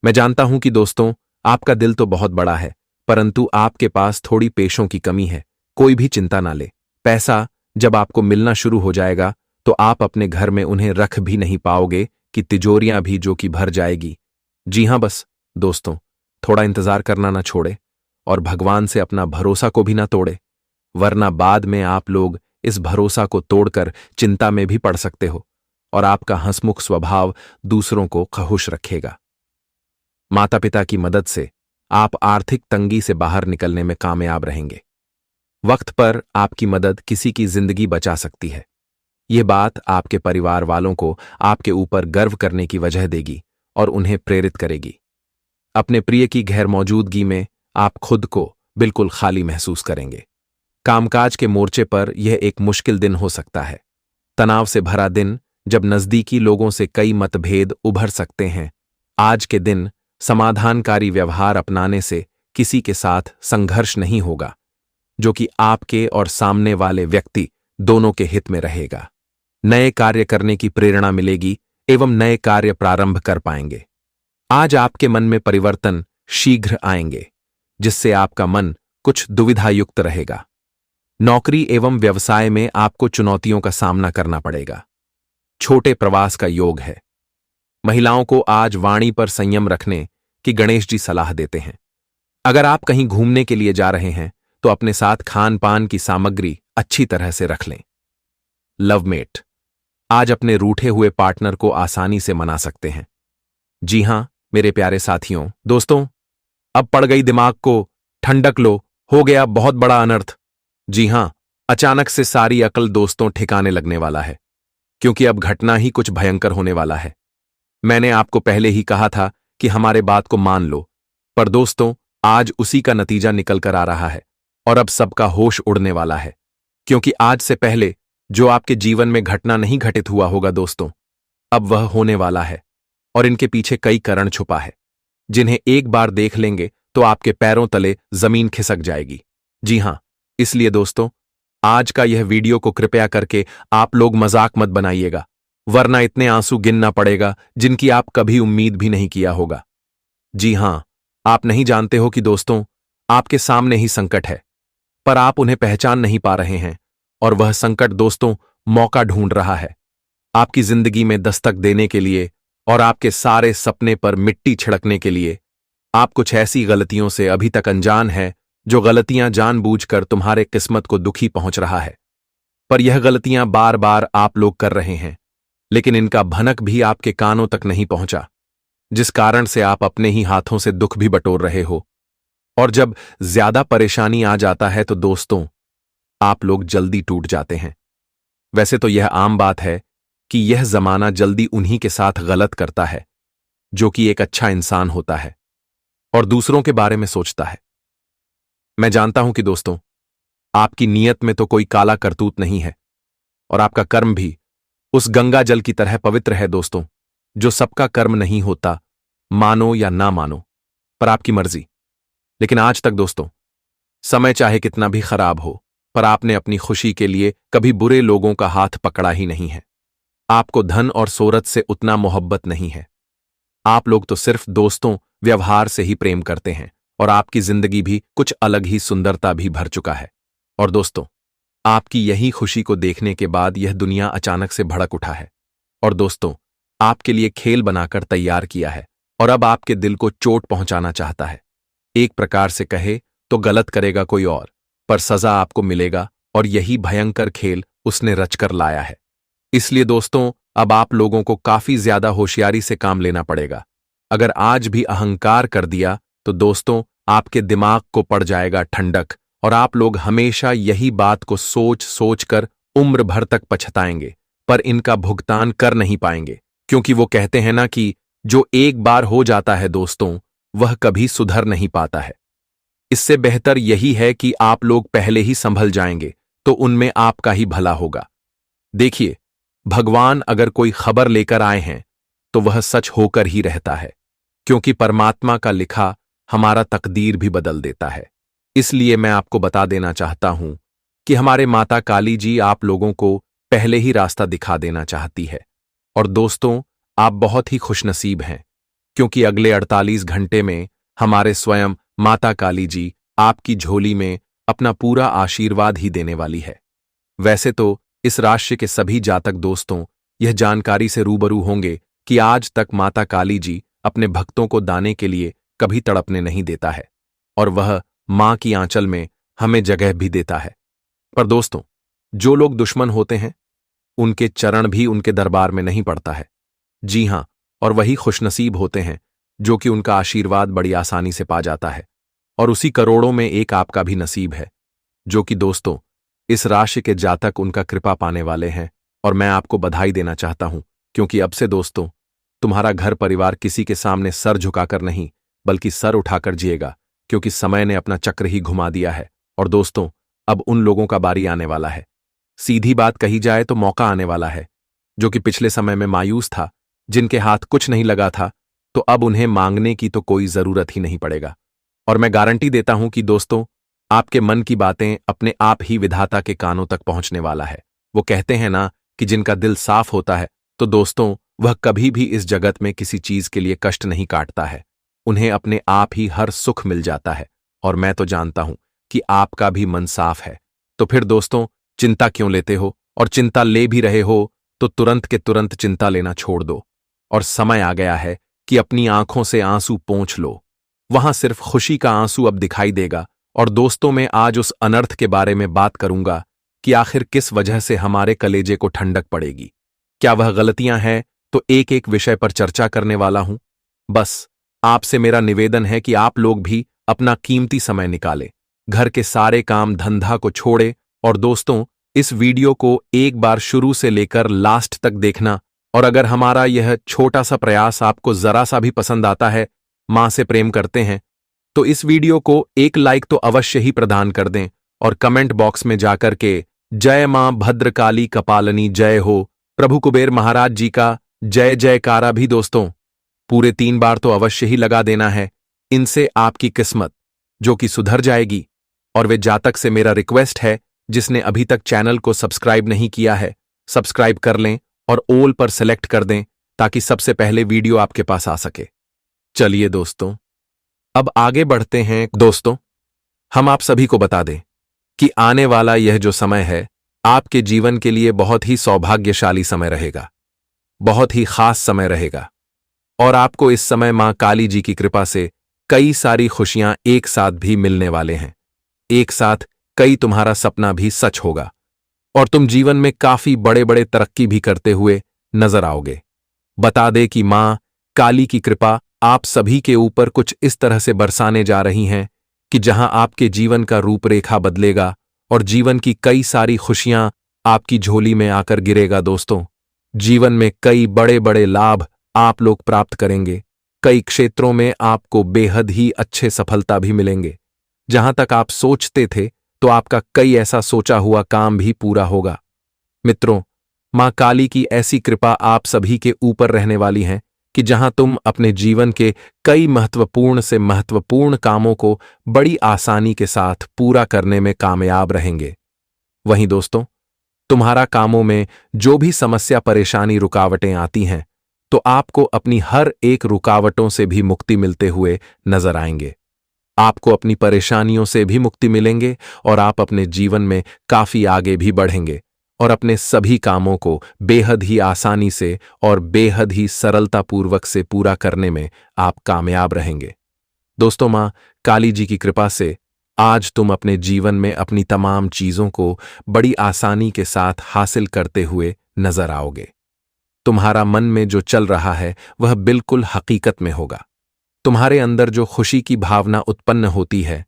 मैं जानता हूं कि दोस्तों आपका दिल तो बहुत बड़ा है, परंतु आपके पास थोड़ी पेशों की कमी है। कोई भी चिंता ना ले, पैसा जब आपको मिलना शुरू हो जाएगा तो आप अपने घर में उन्हें रख भी नहीं पाओगे कि तिजोरियां भी जो कि भर जाएगी। जी हां, बस दोस्तों थोड़ा इंतजार करना ना छोड़े और भगवान से अपना भरोसा को भी ना तोड़े, वरना बाद में आप लोग इस भरोसा को तोड़कर चिंता में भी पड़ सकते हो और आपका हंसमुख स्वभाव दूसरों को खुश रखेगा। माता पिता की मदद से आप आर्थिक तंगी से बाहर निकलने में कामयाब रहेंगे। वक्त पर आपकी मदद किसी की जिंदगी बचा सकती है। यह बात आपके परिवार वालों को आपके ऊपर गर्व करने की वजह देगी और उन्हें प्रेरित करेगी। अपने प्रिय की गैर मौजूदगी में आप खुद को बिल्कुल खाली महसूस करेंगे। कामकाज के मोर्चे पर यह एक मुश्किल दिन हो सकता है। तनाव से भरा दिन जब नजदीकी लोगों से कई मतभेद उभर सकते हैं। आज के दिन समाधानकारी व्यवहार अपनाने से किसी के साथ संघर्ष नहीं होगा, जो कि आपके और सामने वाले व्यक्ति दोनों के हित में रहेगा। नए कार्य करने की प्रेरणा मिलेगी एवं नए कार्य प्रारंभ कर पाएंगे। आज आपके मन में परिवर्तन शीघ्र आएंगे, जिससे आपका मन कुछ दुविधायुक्त रहेगा। नौकरी एवं व्यवसाय में आपको चुनौतियों का सामना करना पड़ेगा। छोटे प्रवास का योग है। महिलाओं को आज वाणी पर संयम रखने की गणेश जी सलाह देते हैं। अगर आप कहीं घूमने के लिए जा रहे हैं तो अपने साथ खान पान की सामग्री अच्छी तरह से रख लें। लवमेट, आज अपने रूठे हुए पार्टनर को आसानी से मना सकते हैं। जी हां मेरे प्यारे साथियों, दोस्तों, अब पड़ गई दिमाग को ठंडक लो, हो गया बहुत बड़ा अनर्थ। जी हां, अचानक से सारी अकल दोस्तों ठिकाने लगने वाला है, क्योंकि अब घटना ही कुछ भयंकर होने वाला है। मैंने आपको पहले ही कहा था कि हमारे बात को मान लो, पर दोस्तों आज उसी का नतीजा निकल कर आ रहा है और अब सबका होश उड़ने वाला है, क्योंकि आज से पहले जो आपके जीवन में घटना नहीं घटित हुआ होगा दोस्तों, अब वह होने वाला है और इनके पीछे कई कारण छुपा है, जिन्हें एक बार देख लेंगे तो आपके पैरों तले जमीन खिसक जाएगी। जी हां, इसलिए दोस्तों आज का यह वीडियो को कृपया करके आप लोग मजाक मत बनाइएगा, वरना इतने आंसू गिनना पड़ेगा जिनकी आप कभी उम्मीद भी नहीं किया होगा। जी हां, आप नहीं जानते हो कि दोस्तों आपके सामने ही संकट है, पर आप उन्हें पहचान नहीं पा रहे हैं और वह संकट दोस्तों मौका ढूंढ रहा है आपकी जिंदगी में दस्तक देने के लिए और आपके सारे सपने पर मिट्टी छिड़कने के लिए। आप कुछ ऐसी गलतियों से अभी तक अनजान है, जो गलतियां जानबूझकर तुम्हारे किस्मत को दुखी पहुंच रहा है। पर यह गलतियां बार बार आप लोग कर रहे हैं, लेकिन इनका भनक भी आपके कानों तक नहीं पहुंचा, जिस कारण से आप अपने ही हाथों से दुख भी बटोर रहे हो। और जब ज्यादा परेशानी आ जाता है तो दोस्तों आप लोग जल्दी टूट जाते हैं। वैसे तो यह आम बात है कि यह जमाना जल्दी उन्हीं के साथ गलत करता है जो कि एक अच्छा इंसान होता है और दूसरों के बारे में सोचता है। मैं जानता हूं कि दोस्तों आपकी नीयत में तो कोई काला करतूत नहीं है और आपका कर्म भी उस गंगा जल की तरह पवित्र है दोस्तों, जो सबका कर्म नहीं होता, मानो या ना मानो, पर आपकी मर्जी। लेकिन आज तक दोस्तों समय चाहे कितना भी खराब हो, पर आपने अपनी खुशी के लिए कभी बुरे लोगों का हाथ पकड़ा ही नहीं है। आपको धन और शोहरत से उतना मोहब्बत नहीं है। आप लोग तो सिर्फ दोस्तों व्यवहार से ही प्रेम करते हैं और आपकी जिंदगी भी कुछ अलग ही सुंदरता भी भर चुका है। और दोस्तों आपकी यही खुशी को देखने के बाद यह दुनिया अचानक से भड़क उठा है और दोस्तों आपके लिए खेल बनाकर तैयार किया है और अब आपके दिल को चोट पहुंचाना चाहता है। एक प्रकार से कहे तो गलत करेगा कोई और, पर सजा आपको मिलेगा और यही भयंकर खेल उसने रचकर लाया है। इसलिए दोस्तों अब आप लोगों को काफी ज्यादा होशियारी से काम लेना पड़ेगा। अगर आज भी अहंकार कर दिया तो दोस्तों आपके दिमाग को पड़ जाएगा ठंडक और आप लोग हमेशा यही बात को सोच सोच कर उम्र भर तक पछताएंगे, पर इनका भुगतान कर नहीं पाएंगे, क्योंकि वो कहते हैं ना कि जो एक बार हो जाता है दोस्तों वह कभी सुधर नहीं पाता है। इससे बेहतर यही है कि आप लोग पहले ही संभल जाएंगे तो उनमें आपका ही भला होगा। देखिए, भगवान अगर कोई खबर लेकर आए हैं तो वह सच होकर ही रहता है, क्योंकि परमात्मा का लिखा हमारा तकदीर भी बदल देता है। इसलिए मैं आपको बता देना चाहता हूं कि हमारे माता काली जी आप लोगों को पहले ही रास्ता दिखा देना चाहती है। और दोस्तों आप बहुत ही खुशनसीब हैं, क्योंकि अगले 48 घंटे में हमारे स्वयं माता काली जी आपकी झोली में अपना पूरा आशीर्वाद ही देने वाली है। वैसे तो इस राशि के सभी जातक दोस्तों यह जानकारी से रूबरू होंगे कि आज तक माता काली जी अपने भक्तों को दाने के लिए कभी तड़पने नहीं देता है और वह मां की आंचल में हमें जगह भी देता है। पर दोस्तों जो लोग दुश्मन होते हैं उनके चरण भी उनके दरबार में नहीं पड़ता है। जी हां, और वही खुशनसीब होते हैं जो कि उनका आशीर्वाद बड़ी आसानी से पा जाता है। और उसी करोड़ों में एक आपका भी नसीब है, जो कि दोस्तों इस राशि के जातक उनका कृपा पाने वाले हैं। और मैं आपको बधाई देना चाहता हूं, क्योंकि अब से दोस्तों तुम्हारा घर परिवार किसी के सामने सर झुकाकर नहीं बल्कि सर उठाकर जिएगा, क्योंकि समय ने अपना चक्र ही घुमा दिया है। और दोस्तों अब उन लोगों का बारी आने वाला है। सीधी बात कही जाए तो मौका आने वाला है जो कि पिछले समय में मायूस था, जिनके हाथ कुछ नहीं लगा था, तो अब उन्हें मांगने की तो कोई जरूरत ही नहीं पड़ेगा। और मैं गारंटी देता हूं कि दोस्तों, आपके मन की बातें अपने आप ही विधाता के कानों तक पहुंचने वाला है। वो कहते हैं ना कि जिनका दिल साफ होता है, तो दोस्तों वह कभी भी इस जगत में किसी चीज के लिए कष्ट नहीं काटता है। उन्हें अपने आप ही हर सुख मिल जाता है। और मैं तो जानता हूं कि आपका भी मन साफ है। तो फिर दोस्तों, चिंता क्यों लेते हो? और चिंता ले भी रहे हो तो तुरंत के तुरंत चिंता लेना छोड़ दो। और समय आ गया है कि अपनी आंखों से आंसू पोंछ लो। वहां सिर्फ खुशी का आंसू अब दिखाई देगा। और दोस्तों, मैं आज उस अनर्थ के बारे में बात करूंगा कि आखिर किस वजह से हमारे कलेजे को ठंडक पड़ेगी। क्या वह गलतियां हैं? तो एक एक विषय पर चर्चा करने वाला हूं। बस आपसे मेरा निवेदन है कि आप लोग भी अपना कीमती समय निकालें, घर के सारे काम धंधा को छोड़े और दोस्तों, इस वीडियो को एक बार शुरू से लेकर लास्ट तक देखना। और अगर हमारा यह छोटा सा प्रयास आपको जरा सा भी पसंद आता है, मां से प्रेम करते हैं, तो इस वीडियो को एक लाइक तो अवश्य ही प्रदान कर दें। और कमेंट बॉक्स में जाकर के जय मां भद्रकाली कपालनी जय हो, प्रभु कुबेर महाराज जी का जय जयकारा भी दोस्तों पूरे 3 बार तो अवश्य ही लगा देना है। इनसे आपकी किस्मत जो कि सुधर जाएगी। और वे जातक से मेरा रिक्वेस्ट है, जिसने अभी तक चैनल को सब्सक्राइब नहीं किया है, सब्सक्राइब कर लें और ऑल पर सेलेक्ट कर दें ताकि सबसे पहले वीडियो आपके पास आ सके। चलिए दोस्तों, अब आगे बढ़ते हैं। दोस्तों, हम आप सभी को बता दें कि आने वाला यह जो समय है, आपके जीवन के लिए बहुत ही सौभाग्यशाली समय रहेगा, बहुत ही खास समय रहेगा। और आपको इस समय मां काली जी की कृपा से कई सारी खुशियां एक साथ भी मिलने वाले हैं। एक साथ कई तुम्हारा सपना भी सच होगा और तुम जीवन में काफी बड़े बड़े तरक्की भी करते हुए नजर आओगे। बता दे कि मां काली की कृपा आप सभी के ऊपर कुछ इस तरह से बरसाने जा रही हैं कि जहां आपके जीवन का रूपरेखा बदलेगा और जीवन की कई सारी खुशियां आपकी झोली में आकर गिरेगा। दोस्तों, जीवन में कई बड़े बड़े लाभ आप लोग प्राप्त करेंगे। कई क्षेत्रों में आपको बेहद ही अच्छे सफलता भी मिलेंगे। जहां तक आप सोचते थे, तो आपका कई ऐसा सोचा हुआ काम भी पूरा होगा। मित्रों, मां काली की ऐसी कृपा आप सभी के ऊपर रहने वाली है कि जहां तुम अपने जीवन के कई महत्वपूर्ण से महत्वपूर्ण कामों को बड़ी आसानी के साथ पूरा करने में कामयाब रहेंगे। वहीं दोस्तों, तुम्हारा कामों में जो भी समस्या परेशानी रुकावटें आती हैं, तो आपको अपनी हर एक रुकावटों से भी मुक्ति मिलते हुए नजर आएंगे। आपको अपनी परेशानियों से भी मुक्ति मिलेंगे और आप अपने जीवन में काफी आगे भी बढ़ेंगे और अपने सभी कामों को बेहद ही आसानी से और बेहद ही सरलतापूर्वक से पूरा करने में आप कामयाब रहेंगे। दोस्तों, मां काली जी की कृपा से आज तुम अपने जीवन में अपनी तमाम चीजों को बड़ी आसानी के साथ हासिल करते हुए नजर आओगे। तुम्हारा मन में जो चल रहा है वह बिल्कुल हकीकत में होगा। तुम्हारे अंदर जो खुशी की भावना उत्पन्न होती है,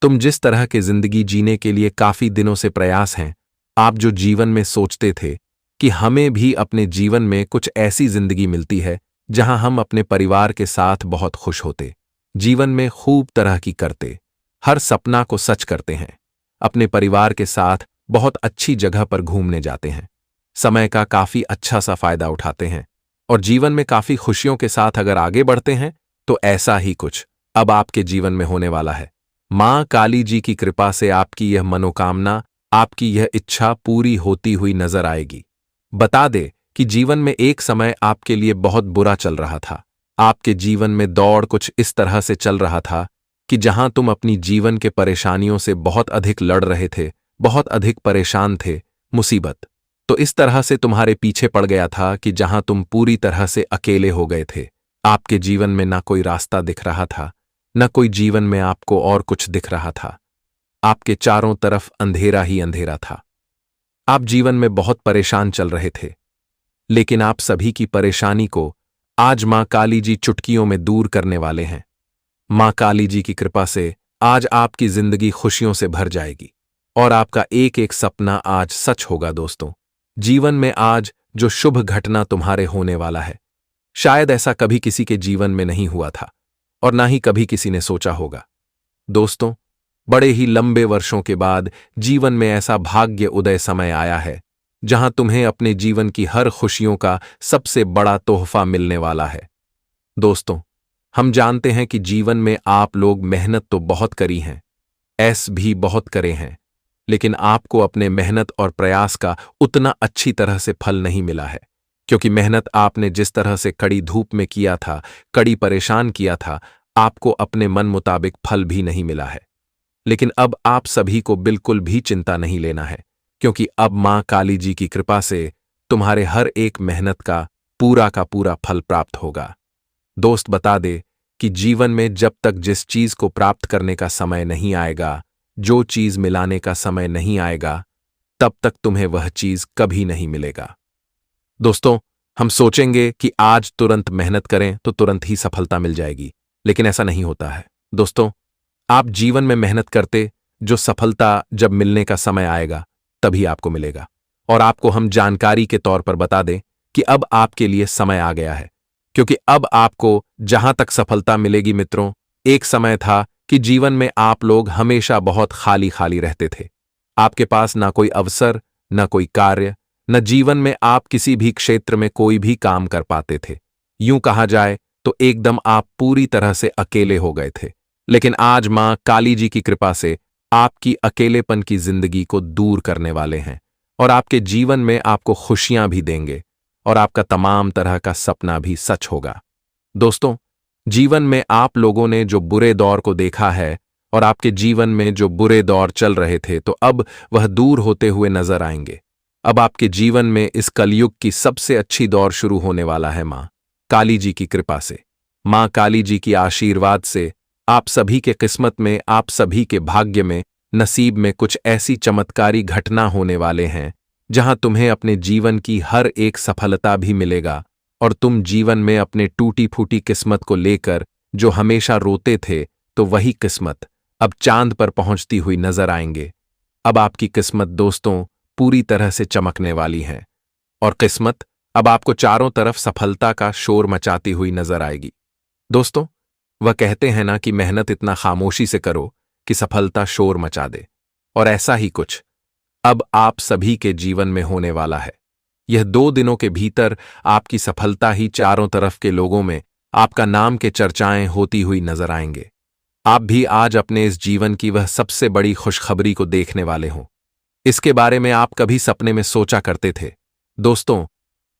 तुम जिस तरह के जिंदगी जीने के लिए काफी दिनों से प्रयास हैं, आप जो जीवन में सोचते थे कि हमें भी अपने जीवन में कुछ ऐसी जिंदगी मिलती है जहां हम अपने परिवार के साथ बहुत खुश होते, जीवन में खूब तरह की करते, हर सपना को सच करते हैं, अपने परिवार के साथ बहुत अच्छी जगह पर घूमने जाते हैं, समय का काफी अच्छा सा फायदा उठाते हैं और जीवन में काफी खुशियों के साथ अगर आगे बढ़ते हैं, तो ऐसा ही कुछ अब आपके जीवन में होने वाला है। मां काली जी की कृपा से आपकी यह मनोकामना, आपकी यह इच्छा पूरी होती हुई नजर आएगी। बता दे कि जीवन में एक समय आपके लिए बहुत बुरा चल रहा था। आपके जीवन में दौड़ कुछ इस तरह से चल रहा था कि जहां तुम अपनी जीवन के परेशानियों से बहुत अधिक लड़ रहे थे, बहुत अधिक परेशान थे। मुसीबत तो इस तरह से तुम्हारे पीछे पड़ गया था कि जहां तुम पूरी तरह से अकेले हो गए थे। आपके जीवन में ना कोई रास्ता दिख रहा था, न कोई जीवन में आपको और कुछ दिख रहा था। आपके चारों तरफ अंधेरा ही अंधेरा था। आप जीवन में बहुत परेशान चल रहे थे, लेकिन आप सभी की परेशानी को आज मां काली जी चुटकियों में दूर करने वाले हैं। मां काली जी की कृपा से आज आपकी जिंदगी खुशियों से भर जाएगी और आपका एक एक सपना आज सच होगा। दोस्तों, जीवन में आज जो शुभ घटना तुम्हारे होने वाला है, शायद ऐसा कभी किसी के जीवन में नहीं हुआ था और ना ही कभी किसी ने सोचा होगा। दोस्तों, बड़े ही लंबे वर्षों के बाद जीवन में ऐसा भाग्य उदय समय आया है जहां तुम्हें अपने जीवन की हर खुशियों का सबसे बड़ा तोहफा मिलने वाला है। दोस्तों, हम जानते हैं कि जीवन में आप लोग मेहनत तो बहुत करी हैं, ऐश भी बहुत करे हैं, लेकिन आपको अपने मेहनत और प्रयास का उतना अच्छी तरह से फल नहीं मिला है, क्योंकि मेहनत आपने जिस तरह से कड़ी धूप में किया था, कड़ी परेशान किया था, आपको अपने मन मुताबिक फल भी नहीं मिला है। लेकिन अब आप सभी को बिल्कुल भी चिंता नहीं लेना है, क्योंकि अब मां काली जी की कृपा से तुम्हारे हर एक मेहनत का पूरा फल प्राप्त होगा। दोस्त, बता दे कि जीवन में जब तक जिस चीज को प्राप्त करने का समय नहीं आएगा, जो चीज मिलाने का समय नहीं आएगा, तब तक तुम्हें वह चीज कभी नहीं मिलेगा। दोस्तों, हम सोचेंगे कि आज तुरंत मेहनत करें तो तुरंत ही सफलता मिल जाएगी, लेकिन ऐसा नहीं होता है। दोस्तों, आप जीवन में मेहनत करते, जो सफलता जब मिलने का समय आएगा तभी आपको मिलेगा। और आपको हम जानकारी के तौर पर बता दें कि अब आपके लिए समय आ गया है, क्योंकि अब आपको जहां तक सफलता मिलेगी मित्रों, एक समय था कि जीवन में आप लोग हमेशा बहुत खाली खाली रहते थे। आपके पास ना कोई अवसर, ना कोई कार्य, न जीवन में आप किसी भी क्षेत्र में कोई भी काम कर पाते थे। यूं कहा जाए तो एकदम आप पूरी तरह से अकेले हो गए थे। लेकिन आज मां काली जी की कृपा से आपकी अकेलेपन की जिंदगी को दूर करने वाले हैं और आपके जीवन में आपको खुशियां भी देंगे और आपका तमाम तरह का सपना भी सच होगा। दोस्तों, जीवन में आप लोगों ने जो बुरे दौर को देखा है और आपके जीवन में जो बुरे दौर चल रहे थे, तो अब वह दूर होते हुए नजर आएंगे। अब आपके जीवन में इस कलयुग की सबसे अच्छी दौर शुरू होने वाला है मां काली जी की कृपा से। मां काली जी की आशीर्वाद से आप सभी के किस्मत में, आप सभी के भाग्य में, नसीब में कुछ ऐसी चमत्कारी घटना होने वाले हैं जहां तुम्हें अपने जीवन की हर एक सफलता भी मिलेगा और तुम जीवन में अपने टूटी फूटी किस्मत को लेकर जो हमेशा रोते थे, तो वही किस्मत अब चांद पर पहुंचती हुई नजर आएंगे। अब आपकी किस्मत दोस्तों पूरी तरह से चमकने वाली है और किस्मत अब आपको चारों तरफ सफलता का शोर मचाती हुई नजर आएगी। दोस्तों, वह कहते हैं ना कि मेहनत इतना खामोशी से करो कि सफलता शोर मचा दे, और ऐसा ही कुछ अब आप सभी के जीवन में होने वाला है। यह 2 दिनों के भीतर आपकी सफलता ही चारों तरफ के लोगों में आपका नाम के चर्चाएं होती हुई नजर आएंगे। आप भी आज अपने इस जीवन की वह सबसे बड़ी खुशखबरी को देखने वाले हों। इसके बारे में आप कभी सपने में सोचा करते थे? दोस्तों,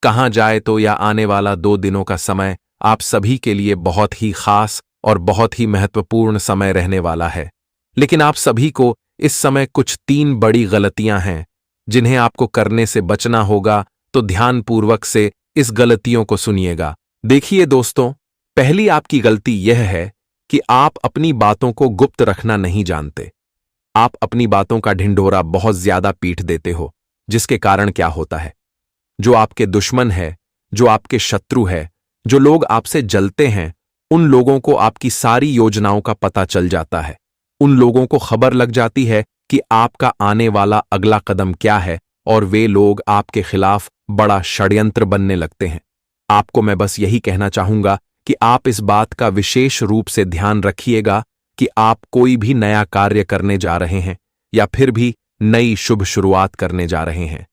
कहां जाए तो या आने वाला 2 दिनों का समय आप सभी के लिए बहुत ही खास और बहुत ही महत्वपूर्ण समय रहने वाला है। लेकिन आप सभी को इस समय कुछ 3 बड़ी गलतियां हैं जिन्हें आपको करने से बचना होगा, तो ध्यानपूर्वक से इस गलतियों को सुनिएगा। देखिए दोस्तों, पहली आपकी गलती यह है कि आप अपनी बातों को गुप्त रखना नहीं जानते। आप अपनी बातों का ढिंढोरा बहुत ज्यादा पीट देते हो, जिसके कारण क्या होता है, जो आपके दुश्मन है, जो आपके शत्रु है, जो लोग आपसे जलते हैं, उन लोगों को आपकी सारी योजनाओं का पता चल जाता है। उन लोगों को खबर लग जाती है कि आपका आने वाला अगला कदम क्या है और वे लोग आपके खिलाफ बड़ा षड्यंत्र बनने लगते हैं। आपको मैं बस यही कहना चाहूंगा कि आप इस बात का विशेष रूप से ध्यान रखिएगा कि आप कोई भी नया कार्य करने जा रहे हैं या फिर भी नई शुभ शुरुआत करने जा रहे हैं,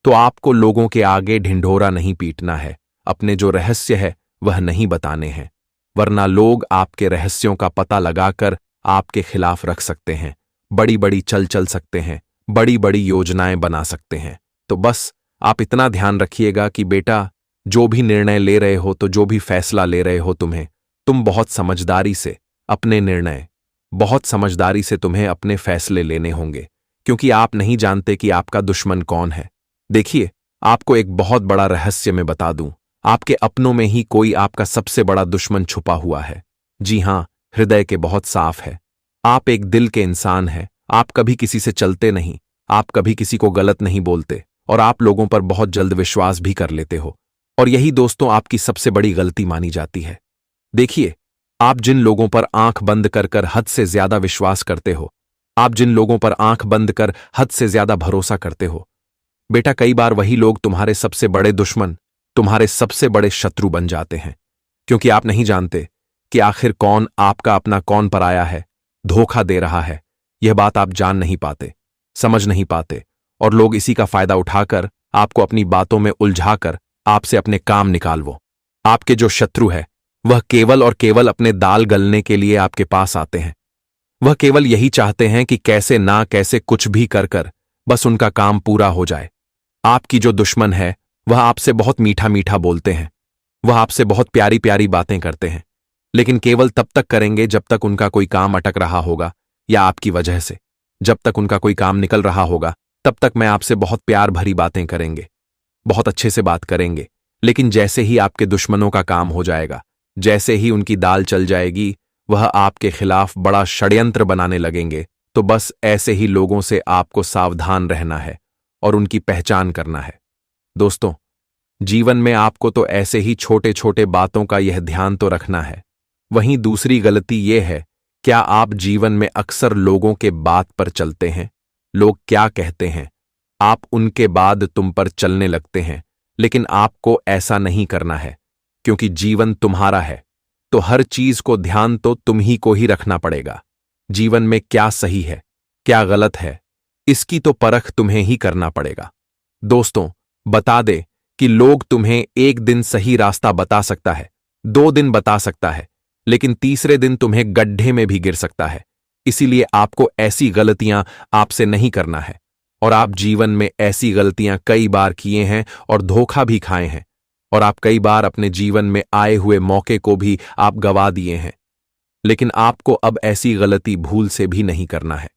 तो आपको लोगों के आगे ढिंढोरा नहीं पीटना है, अपने जो रहस्य है वह नहीं बताने हैं, वरना लोग आपके रहस्यों का पता लगाकर आपके खिलाफ रख सकते हैं, बड़ी बड़ी चल सकते हैं, बड़ी बड़ी योजनाएं बना सकते हैं। तो बस आप इतना ध्यान रखिएगा कि बेटा, जो भी निर्णय ले रहे हो, तो जो भी फैसला ले रहे हो, तुम बहुत समझदारी से अपने निर्णय, बहुत समझदारी से तुम्हें अपने फैसले लेने होंगे, क्योंकि आप नहीं जानते कि आपका दुश्मन कौन है। देखिए, आपको एक बहुत बड़ा रहस्य मैं बता दूं, आपके अपनों में ही कोई आपका सबसे बड़ा दुश्मन छुपा हुआ है। जी हां, हृदय के बहुत साफ है। आप एक दिल के इंसान हैं। आप कभी किसी से चलते नहीं, आप कभी किसी को गलत नहीं बोलते और आप लोगों पर बहुत जल्द विश्वास भी कर लेते हो, और यही दोस्तों आपकी सबसे बड़ी गलती मानी जाती है। देखिए, आप जिन लोगों पर आंख बंद कर हद से ज्यादा विश्वास करते हो, आप जिन लोगों पर आंख बंद कर हद से ज्यादा भरोसा करते हो, बेटा, कई बार वही लोग तुम्हारे सबसे बड़े दुश्मन, तुम्हारे सबसे बड़े शत्रु बन जाते हैं, क्योंकि आप नहीं जानते कि आखिर कौन आपका अपना, कौन पराया है, धोखा दे रहा है। यह बात आप जान नहीं पाते, समझ नहीं पाते, और लोग इसी का फायदा उठाकर आपको अपनी बातों में उलझाकर आपसे अपने काम निकालवो। आपके जो शत्रु है वह केवल और केवल अपने दाल गलने के लिए आपके पास आते हैं। वह केवल यही चाहते हैं कि कैसे ना कैसे कुछ भी कर कर बस उनका काम पूरा हो जाए। आपकी जो दुश्मन है वह आपसे बहुत मीठा मीठा बोलते हैं, वह आपसे बहुत प्यारी प्यारी बातें करते हैं, लेकिन केवल तब तक करेंगे जब तक उनका कोई काम अटक रहा होगा या आपकी वजह से। जब तक उनका कोई काम निकल रहा होगा तब तक मैं आपसे बहुत प्यार भरी बातें करेंगे, बहुत अच्छे से बात करेंगे। लेकिन जैसे ही आपके दुश्मनों का काम हो जाएगा, जैसे ही उनकी दाल चल जाएगी, वह आपके खिलाफ बड़ा षड्यंत्र बनाने लगेंगे। तो बस ऐसे ही लोगों से आपको सावधान रहना है और उनकी पहचान करना है। दोस्तों, जीवन में आपको तो ऐसे ही छोटे छोटे बातों का यह ध्यान तो रखना है। वहीं दूसरी गलती यह है, क्या आप जीवन में अक्सर लोगों के बात पर चलते हैं? लोग क्या कहते हैं, आप उनके बाद तुम पर चलने लगते हैं। लेकिन आपको ऐसा नहीं करना है, क्योंकि जीवन तुम्हारा है, तो हर चीज को ध्यान तो तुम ही को ही रखना पड़ेगा। जीवन में क्या सही है, क्या गलत है, इसकी तो परख तुम्हें ही करना पड़ेगा। दोस्तों, बता दे कि लोग तुम्हें एक दिन सही रास्ता बता सकता है, 2 दिन बता सकता है, लेकिन तीसरे दिन तुम्हें गड्ढे में भी गिर सकता है। इसीलिए आपको ऐसी गलतियां आपसे नहीं करना है। और आप जीवन में ऐसी गलतियां कई बार किए हैं और धोखा भी खाए हैं, और आप कई बार अपने जीवन में आए हुए मौके को भी आप गवा दिए हैं। लेकिन आपको अब ऐसी गलती भूल से भी नहीं करना है,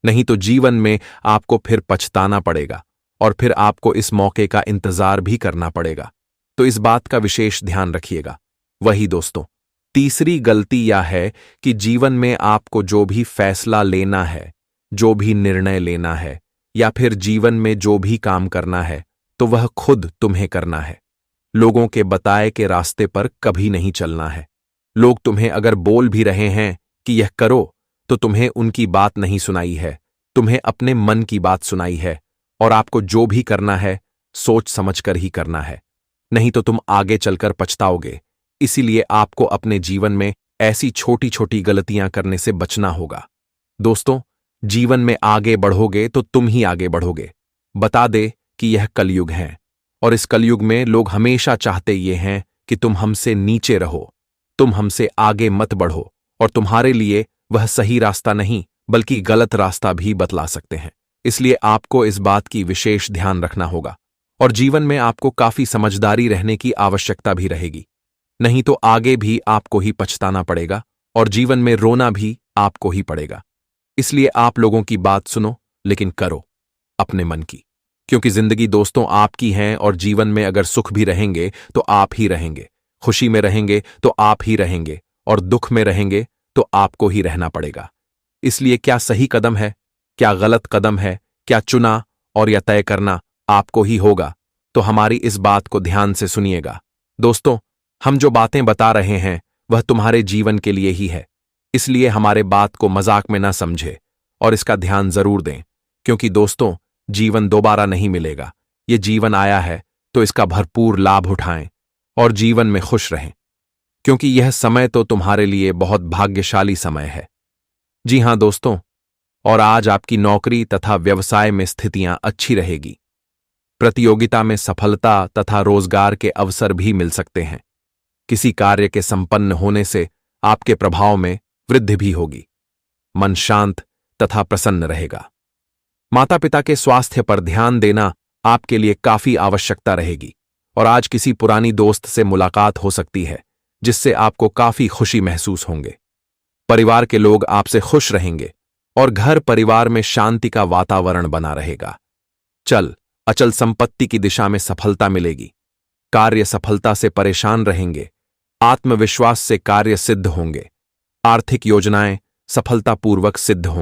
नहीं तो जीवन में आपको फिर पछताना पड़ेगा और फिर आपको इस मौके का इंतजार भी करना पड़ेगा। तो इस बात का विशेष ध्यान रखिएगा। वही दोस्तों, तीसरी गलती यह है कि जीवन में आपको जो भी फैसला लेना है, जो भी निर्णय लेना है, या फिर जीवन में जो भी काम करना है, तो वह खुद तुम्हें करना है। लोगों के बताए के रास्ते पर कभी नहीं चलना है। लोग तुम्हें अगर बोल भी रहे हैं कि यह करो, तो तुम्हें उनकी बात नहीं सुनाई है, तुम्हें अपने मन की बात सुनाई है। और आपको जो भी करना है सोच समझकर ही करना है, नहीं तो तुम आगे चलकर पछताओगे। इसीलिए आपको अपने जीवन में ऐसी छोटी छोटी गलतियां करने से बचना होगा। दोस्तों, जीवन में आगे बढ़ोगे तो तुम ही आगे बढ़ोगे। बता दे कि यह कलयुग है, और इस कलयुग में लोग हमेशा चाहते ये हैं कि तुम हमसे नीचे रहो, तुम हमसे आगे मत बढ़ो, और तुम्हारे लिए वह सही रास्ता नहीं बल्कि गलत रास्ता भी बतला सकते हैं। इसलिए आपको इस बात की विशेष ध्यान रखना होगा, और जीवन में आपको काफी समझदारी रहने की आवश्यकता भी रहेगी, नहीं तो आगे भी आपको ही पछताना पड़ेगा और जीवन में रोना भी आपको ही पड़ेगा। इसलिए आप लोगों की बात सुनो, लेकिन करो अपने मन की, क्योंकि जिंदगी दोस्तों आपकी है, और जीवन में अगर सुख भी रहेंगे तो आप ही रहेंगे, खुशी में रहेंगे तो आप ही रहेंगे, और दुख में रहेंगे तो आपको ही रहना पड़ेगा। इसलिए क्या सही कदम है, क्या गलत कदम है, क्या चुना और या तय करना आपको ही होगा। तो हमारी इस बात को ध्यान से सुनिएगा। दोस्तों, हम जो बातें बता रहे हैं वह तुम्हारे जीवन के लिए ही है, इसलिए हमारे बात को मजाक में ना समझे और इसका ध्यान जरूर दें, क्योंकि दोस्तों, जीवन दोबारा नहीं मिलेगा। ये जीवन आया है तो इसका भरपूर लाभ उठाएं और जीवन में खुश रहें, क्योंकि यह समय तो तुम्हारे लिए बहुत भाग्यशाली समय है। जी हां दोस्तों, और आज आपकी नौकरी तथा व्यवसाय में स्थितियां अच्छी रहेगी। प्रतियोगिता में सफलता तथा रोजगार के अवसर भी मिल सकते हैं। किसी कार्य के संपन्न होने से आपके प्रभाव में वृद्धि भी होगी। मन शांत तथा प्रसन्न रहेगा। माता पिता के स्वास्थ्य पर ध्यान देना आपके लिए काफी आवश्यकता रहेगी, और आज किसी पुरानी दोस्त से मुलाकात हो सकती है जिससे आपको काफी खुशी महसूस होंगे। परिवार के लोग आपसे खुश रहेंगे और घर परिवार में शांति का वातावरण बना रहेगा। अचल संपत्ति की दिशा में सफलता मिलेगी। कार्य सफलता से परेशान रहेंगे। आत्मविश्वास से कार्य सिद्ध होंगे। आर्थिक योजनाएं सफलतापूर्वक सिद्ध होंगी।